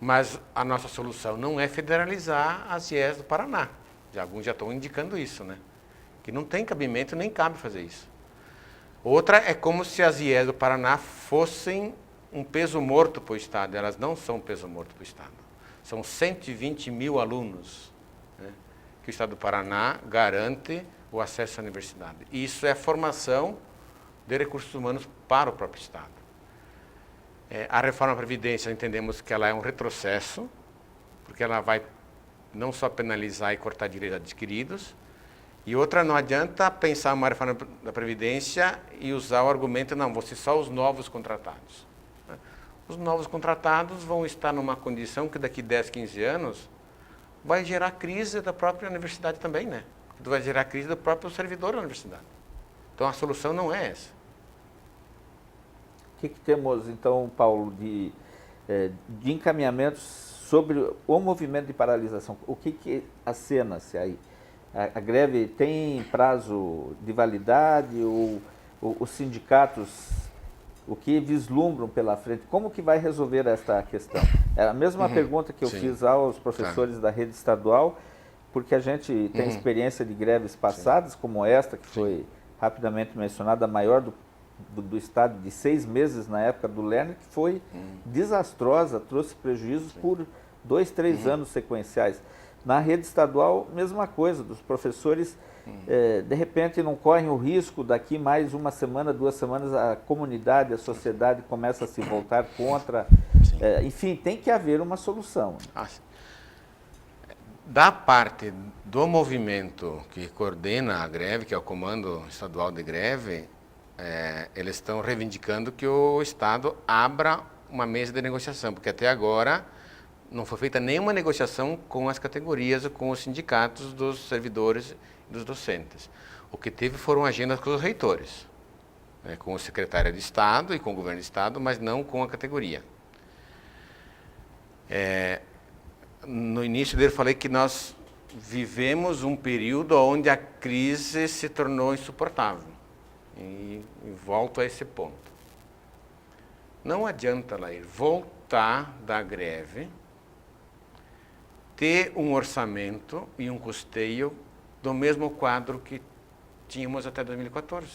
Mas a nossa solução não é federalizar as IES do Paraná. Alguns já estão indicando isso, né? Que não tem cabimento, nem cabe fazer isso. Outra é como se as IES do Paraná fossem um peso morto para o Estado. Elas não são um peso morto para o Estado. São 120 mil alunos, né, que o Estado do Paraná garante o acesso à universidade. E isso é formação de recursos humanos para o próprio Estado. A reforma da Previdência, entendemos que ela é um retrocesso, porque ela vai não só penalizar e cortar direitos adquiridos, e outra, não adianta pensar uma reforma da Previdência e usar o argumento, não, vão ser só os novos contratados. Os novos contratados vão estar numa condição que daqui 10, 15 anos vai gerar crise da própria universidade também, né? Vai gerar crise do próprio servidor da universidade. Então a solução não é essa. O que temos, então, Paulo, de encaminhamentos sobre o movimento de paralisação? O que acena-se aí? A greve tem prazo de validade? Ou os sindicatos, o que vislumbram pela frente? Como que vai resolver esta questão? É a mesma pergunta que eu fiz aos professores da rede estadual, porque a gente tem experiência de greves passadas, como esta, que foi rapidamente mencionada, a maior do estado, de 6 meses na época do Lerner, que foi desastrosa, trouxe prejuízos por 2, 3 anos sequenciais. Na rede estadual, mesma coisa, dos professores, de repente não correm o risco, daqui mais 1 semana, 2 semanas, a comunidade, a sociedade começa a se voltar contra. Enfim, tem que haver uma solução. Da parte do movimento que coordena a greve, que é o Comando Estadual de Greve, eles estão reivindicando que o Estado abra uma mesa de negociação, porque até agora não foi feita nenhuma negociação com as categorias ou com os sindicatos dos servidores e dos docentes. O que teve foram agendas com os reitores, né, com o secretário de Estado e com o governo de Estado, mas não com a categoria. No início dele falei que nós vivemos um período onde a crise se tornou insuportável. E volto a esse ponto. Não adianta, Lair, voltar da greve, ter um orçamento e um custeio do mesmo quadro que tínhamos até 2014.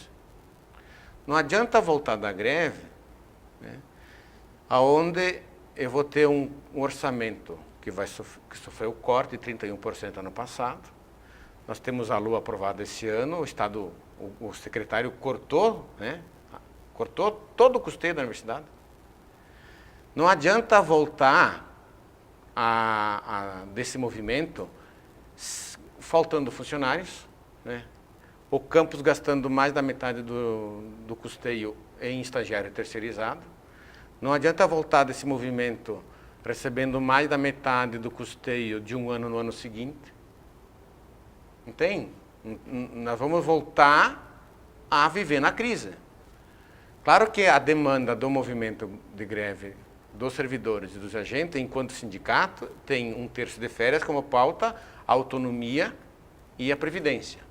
Não adianta voltar da greve, né, aonde eu vou ter um orçamento que sofreu corte de 31% ano passado. Nós temos a LOA aprovada esse ano, o secretário cortou, né? Cortou todo o custeio da universidade. Não adianta voltar desse movimento faltando funcionários, né? O campus gastando mais da metade do custeio em estagiário terceirizado. Não adianta voltar desse movimento recebendo mais da metade do custeio de um ano no ano seguinte. Entende? Nós vamos voltar a viver na crise. Claro que a demanda do movimento de greve dos servidores e dos agentes, enquanto sindicato, tem 1/3 de férias como pauta, a autonomia e a previdência.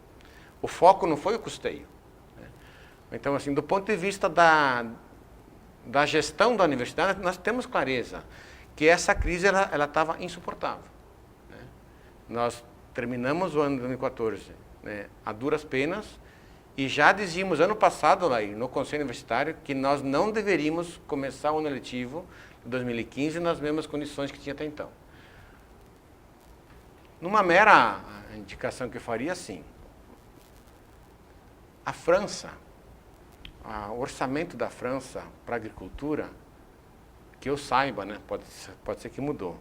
O foco não foi o custeio. Então, assim, do ponto de vista da gestão da universidade, nós temos clareza que essa crise ela estava insuportável. Nós terminamos o ano de 2014, né, a duras penas, e já dizíamos ano passado lá no Conselho Universitário que nós não deveríamos começar o ano letivo de 2015 nas mesmas condições que tinha até então. Numa mera indicação que eu faria, sim. A França, o orçamento da França para a agricultura, que eu saiba, né, pode ser que mudou,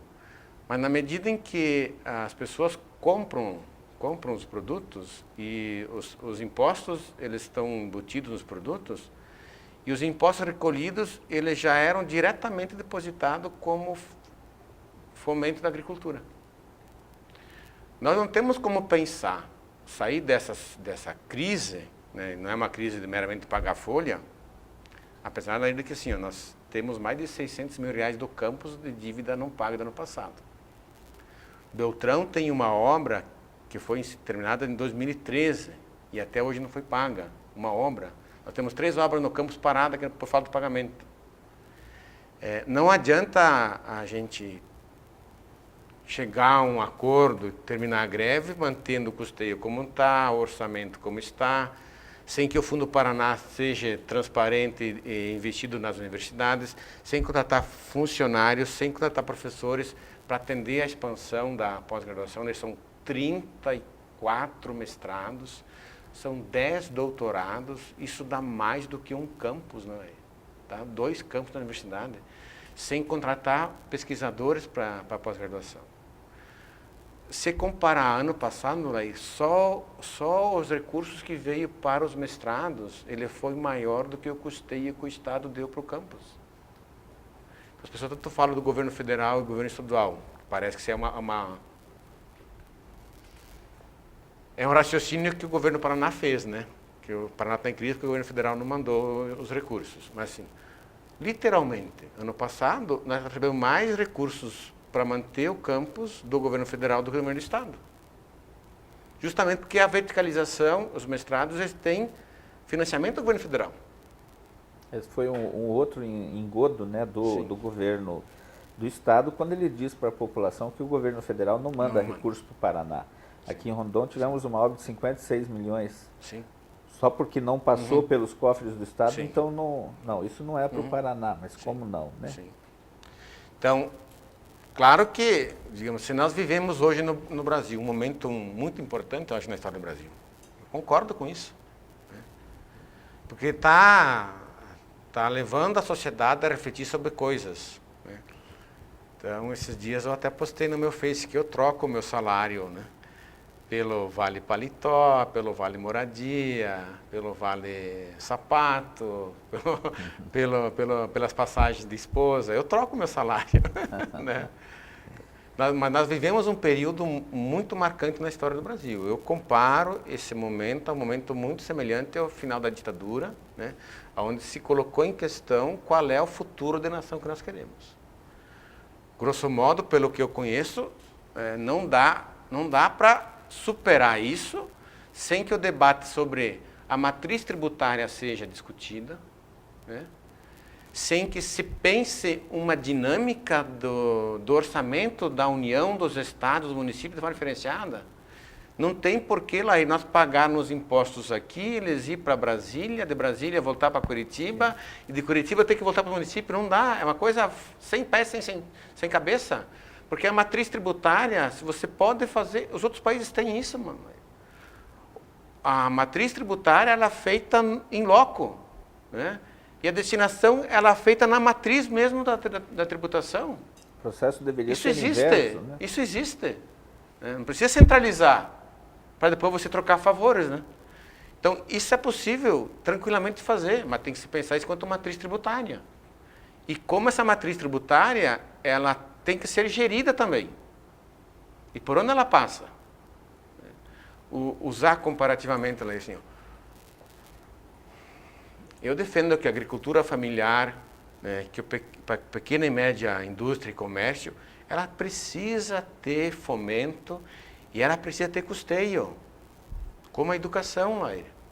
mas na medida em que as pessoas compram os produtos e os impostos eles estão embutidos nos produtos, e os impostos recolhidos eles já eram diretamente depositados como fomento da agricultura. Nós não temos como pensar, sair dessa crise, né, não é uma crise de meramente pagar folha, apesar de que assim, nós temos mais de 600 mil reais do campus de dívida não paga do ano passado. Beltrão tem uma obra que foi terminada em 2013 e até hoje não foi paga, uma obra. Nós temos 3 obras no campus paradas por falta de pagamento. Não adianta a gente chegar a um acordo, terminar a greve, mantendo o custeio como está, o orçamento como está, sem que o Fundo Paraná seja transparente e investido nas universidades, sem contratar funcionários, sem contratar professores para atender a expansão da pós-graduação. Eles são 34 mestrados, são 10 doutorados, isso dá mais do que um campus, não é? Tá? 2 campos da universidade, sem contratar pesquisadores para a pós-graduação. Se comparar ano passado, só os recursos que veio para os mestrados, ele foi maior do que o custeio que o Estado deu para o campus. As pessoas tanto falam do governo federal e do governo estadual. Parece que isso é um raciocínio que o governo do Paraná fez, né? Que o Paraná está em crise porque o governo federal não mandou os recursos. Mas assim, literalmente, ano passado, nós recebemos mais recursos para manter o campus do governo federal do que do governo do estado. Justamente porque a verticalização, os mestrados, eles têm financiamento do governo federal. Esse foi um outro engodo, né, do governo do estado, quando ele diz para a população que o governo federal não manda recursos para o Paraná. Aqui em Rondon tivemos uma obra de 56 milhões. Sim. Só porque não passou pelos cofres do estado, Sim. Então não, isso não é para o Paraná, mas como não, né? Sim. Então, claro que, digamos, se nós vivemos hoje no Brasil um momento muito importante, eu acho, na história do Brasil. Eu concordo com isso. Né? Porque está levando a sociedade a refletir sobre coisas. Né? Então, esses dias eu até postei no meu Face que eu troco o meu salário, né? Pelo Vale Paletó, pelo Vale Moradia, pelo Vale Sapato, pelas passagens de esposa. Eu troco o meu salário. Né? Mas nós vivemos um período muito marcante na história do Brasil. Eu comparo esse momento a um momento muito semelhante ao final da ditadura, né? Onde se colocou em questão qual é o futuro da nação que nós queremos. Grosso modo, pelo que eu conheço, não dá para superar isso sem que o debate sobre a matriz tributária seja discutida, né? Sem que se pense uma dinâmica do orçamento da União, dos estados, dos municípios de forma diferenciada. Não tem porquê lá nós pagarmos impostos aqui, eles ir para Brasília, de Brasília voltar para Curitiba, e de Curitiba ter que voltar para o município. Não dá, é uma coisa sem pé, sem cabeça. Porque a matriz tributária, se você pode fazer, os outros países têm isso, mano. A matriz tributária, ela é feita em loco, né? E a destinação, ela é feita na matriz mesmo da tributação. O processo deveria Isso ser existe, inverso, né? isso existe. Não precisa centralizar, para depois você trocar favores, né? Então, isso é possível tranquilamente fazer, mas tem que se pensar isso quanto matriz tributária. E como essa matriz tributária, ela tem que ser gerida também. E por onde ela passa? Usar comparativamente, assim, ó. Eu defendo que a agricultura familiar, né, que a pequena e média indústria e comércio, ela precisa ter fomento e ela precisa ter custeio, como a educação,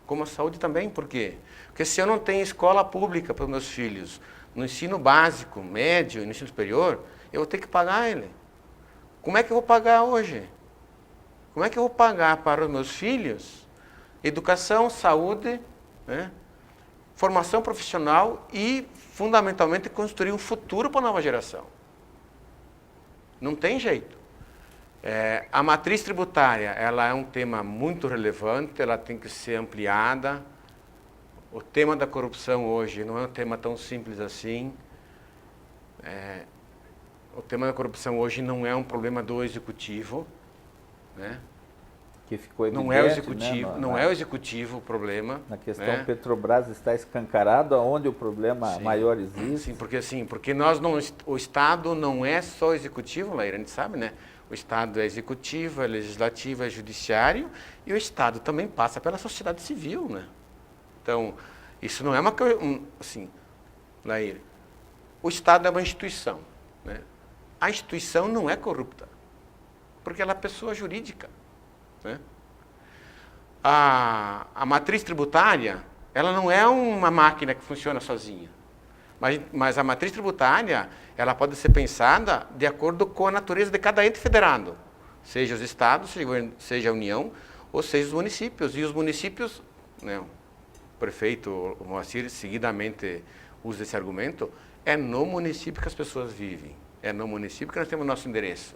como a saúde também. Por quê? Porque se eu não tenho escola pública para os meus filhos, no ensino básico, médio e no ensino superior, eu vou ter que pagar ele. Como é que eu vou pagar hoje? Como é que eu vou pagar para os meus filhos educação, saúde, né, formação profissional e, fundamentalmente, construir um futuro para a nova geração? Não tem jeito. A matriz tributária, ela é um tema muito relevante, ela tem que ser ampliada. O tema da corrupção hoje não é um tema tão simples assim. O tema da corrupção hoje não é um problema do executivo, né? Que ficou evidente, não é o executivo, né, não é o executivo o problema. Na questão, né? Petrobras está escancarado, aonde o problema maior existe. Sim, porque nós não, o Estado não é só executivo, Laíra, a gente sabe, né? O Estado é executivo, é legislativo, é judiciário, e o Estado também passa pela sociedade civil, né? Então, isso não é uma coisa, assim, Laíra, o Estado é uma instituição, né? A instituição não é corrupta, porque ela é pessoa jurídica. Né? A matriz tributária, ela não é uma máquina que funciona sozinha, mas a matriz tributária, ela pode ser pensada de acordo com a natureza de cada ente federado, seja os estados, seja a União, ou seja os municípios. E os municípios, né, o prefeito Moacir seguidamente usa esse argumento, é no município que as pessoas vivem, é no município que nós temos nosso endereço,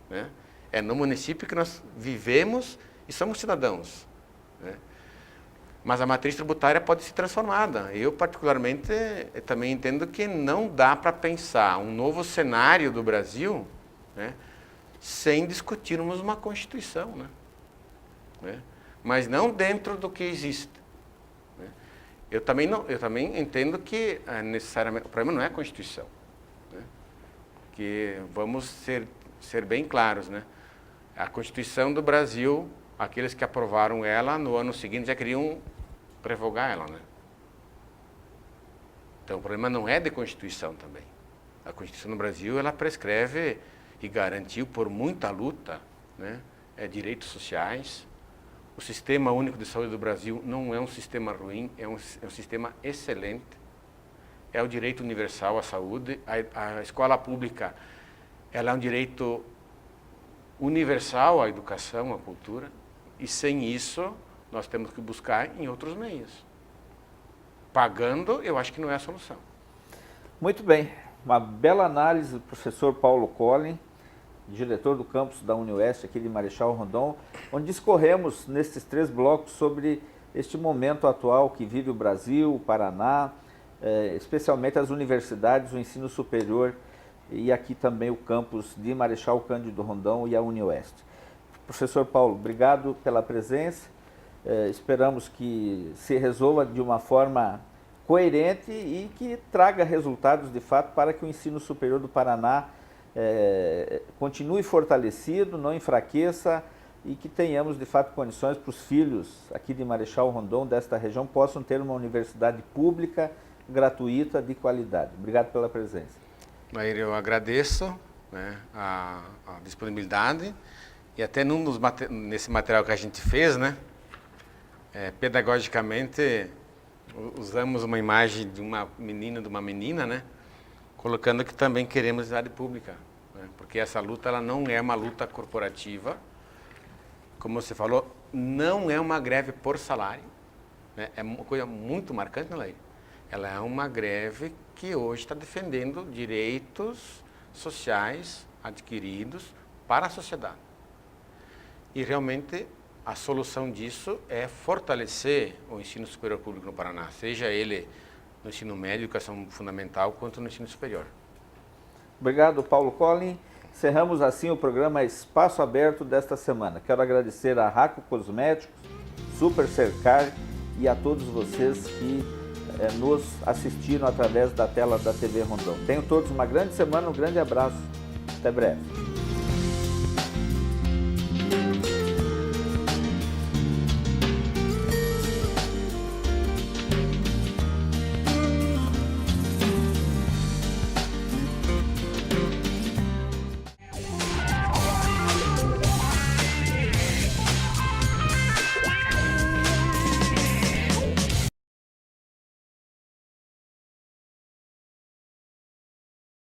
né? É no município que nós vivemos e somos cidadãos, né? Mas a matriz tributária pode ser transformada. Eu, particularmente, também entendo que não dá para pensar um novo cenário do Brasil, né, sem discutirmos uma Constituição, né? Mas não dentro do que existe. Né? Eu também entendo que necessariamente o problema não é a Constituição, né? Que vamos ser bem claros, né? A Constituição do Brasil, aqueles que aprovaram ela, no ano seguinte já queriam revogar ela, né? Então o problema não é de Constituição também. A Constituição do Brasil, ela prescreve e garantiu por muita luta, né, direitos sociais. O Sistema Único de Saúde do Brasil não é um sistema ruim, é um sistema excelente. É o direito universal à saúde. A escola pública, ela é um direito universal à educação, à cultura, e sem isso nós temos que buscar em outros meios. Pagando, eu acho que não é a solução. Muito bem, uma bela análise do professor Paulo Colin, diretor do campus da UniOeste aqui de Marechal Rondon, onde discorremos nesses 3 blocos sobre este momento atual que vive o Brasil, o Paraná, especialmente as universidades, o ensino superior, e aqui também o campus de Marechal Cândido Rondon e a UniOeste. Professor Paulo, obrigado pela presença. Esperamos que se resolva de uma forma coerente e que traga resultados de fato para que o ensino superior do Paraná continue fortalecido, não enfraqueça e que tenhamos de fato condições para os filhos aqui de Marechal Rondon, desta região, possam ter uma universidade pública, gratuita, de qualidade. Obrigado pela presença. Laíra, eu agradeço, né, a disponibilidade e até nesse material que a gente fez, né, pedagogicamente usamos uma imagem de uma menina, né, colocando que também queremos universidade pública, né, porque essa luta ela não é uma luta corporativa, como você falou, não é uma greve por salário, né? É uma coisa muito marcante na lei. Ela é uma greve que hoje está defendendo direitos sociais adquiridos para a sociedade. E realmente a solução disso é fortalecer o ensino superior público no Paraná, seja ele no ensino médio, educação fundamental, quanto no ensino superior. Obrigado, Paulo Collin. Encerramos assim o programa Espaço Aberto desta semana. Quero agradecer a Raco Cosméticos, Super Cercar e a todos vocês que nos assistiram através da tela da TV Rondon. Tenham todos uma grande semana, um grande abraço. Até breve.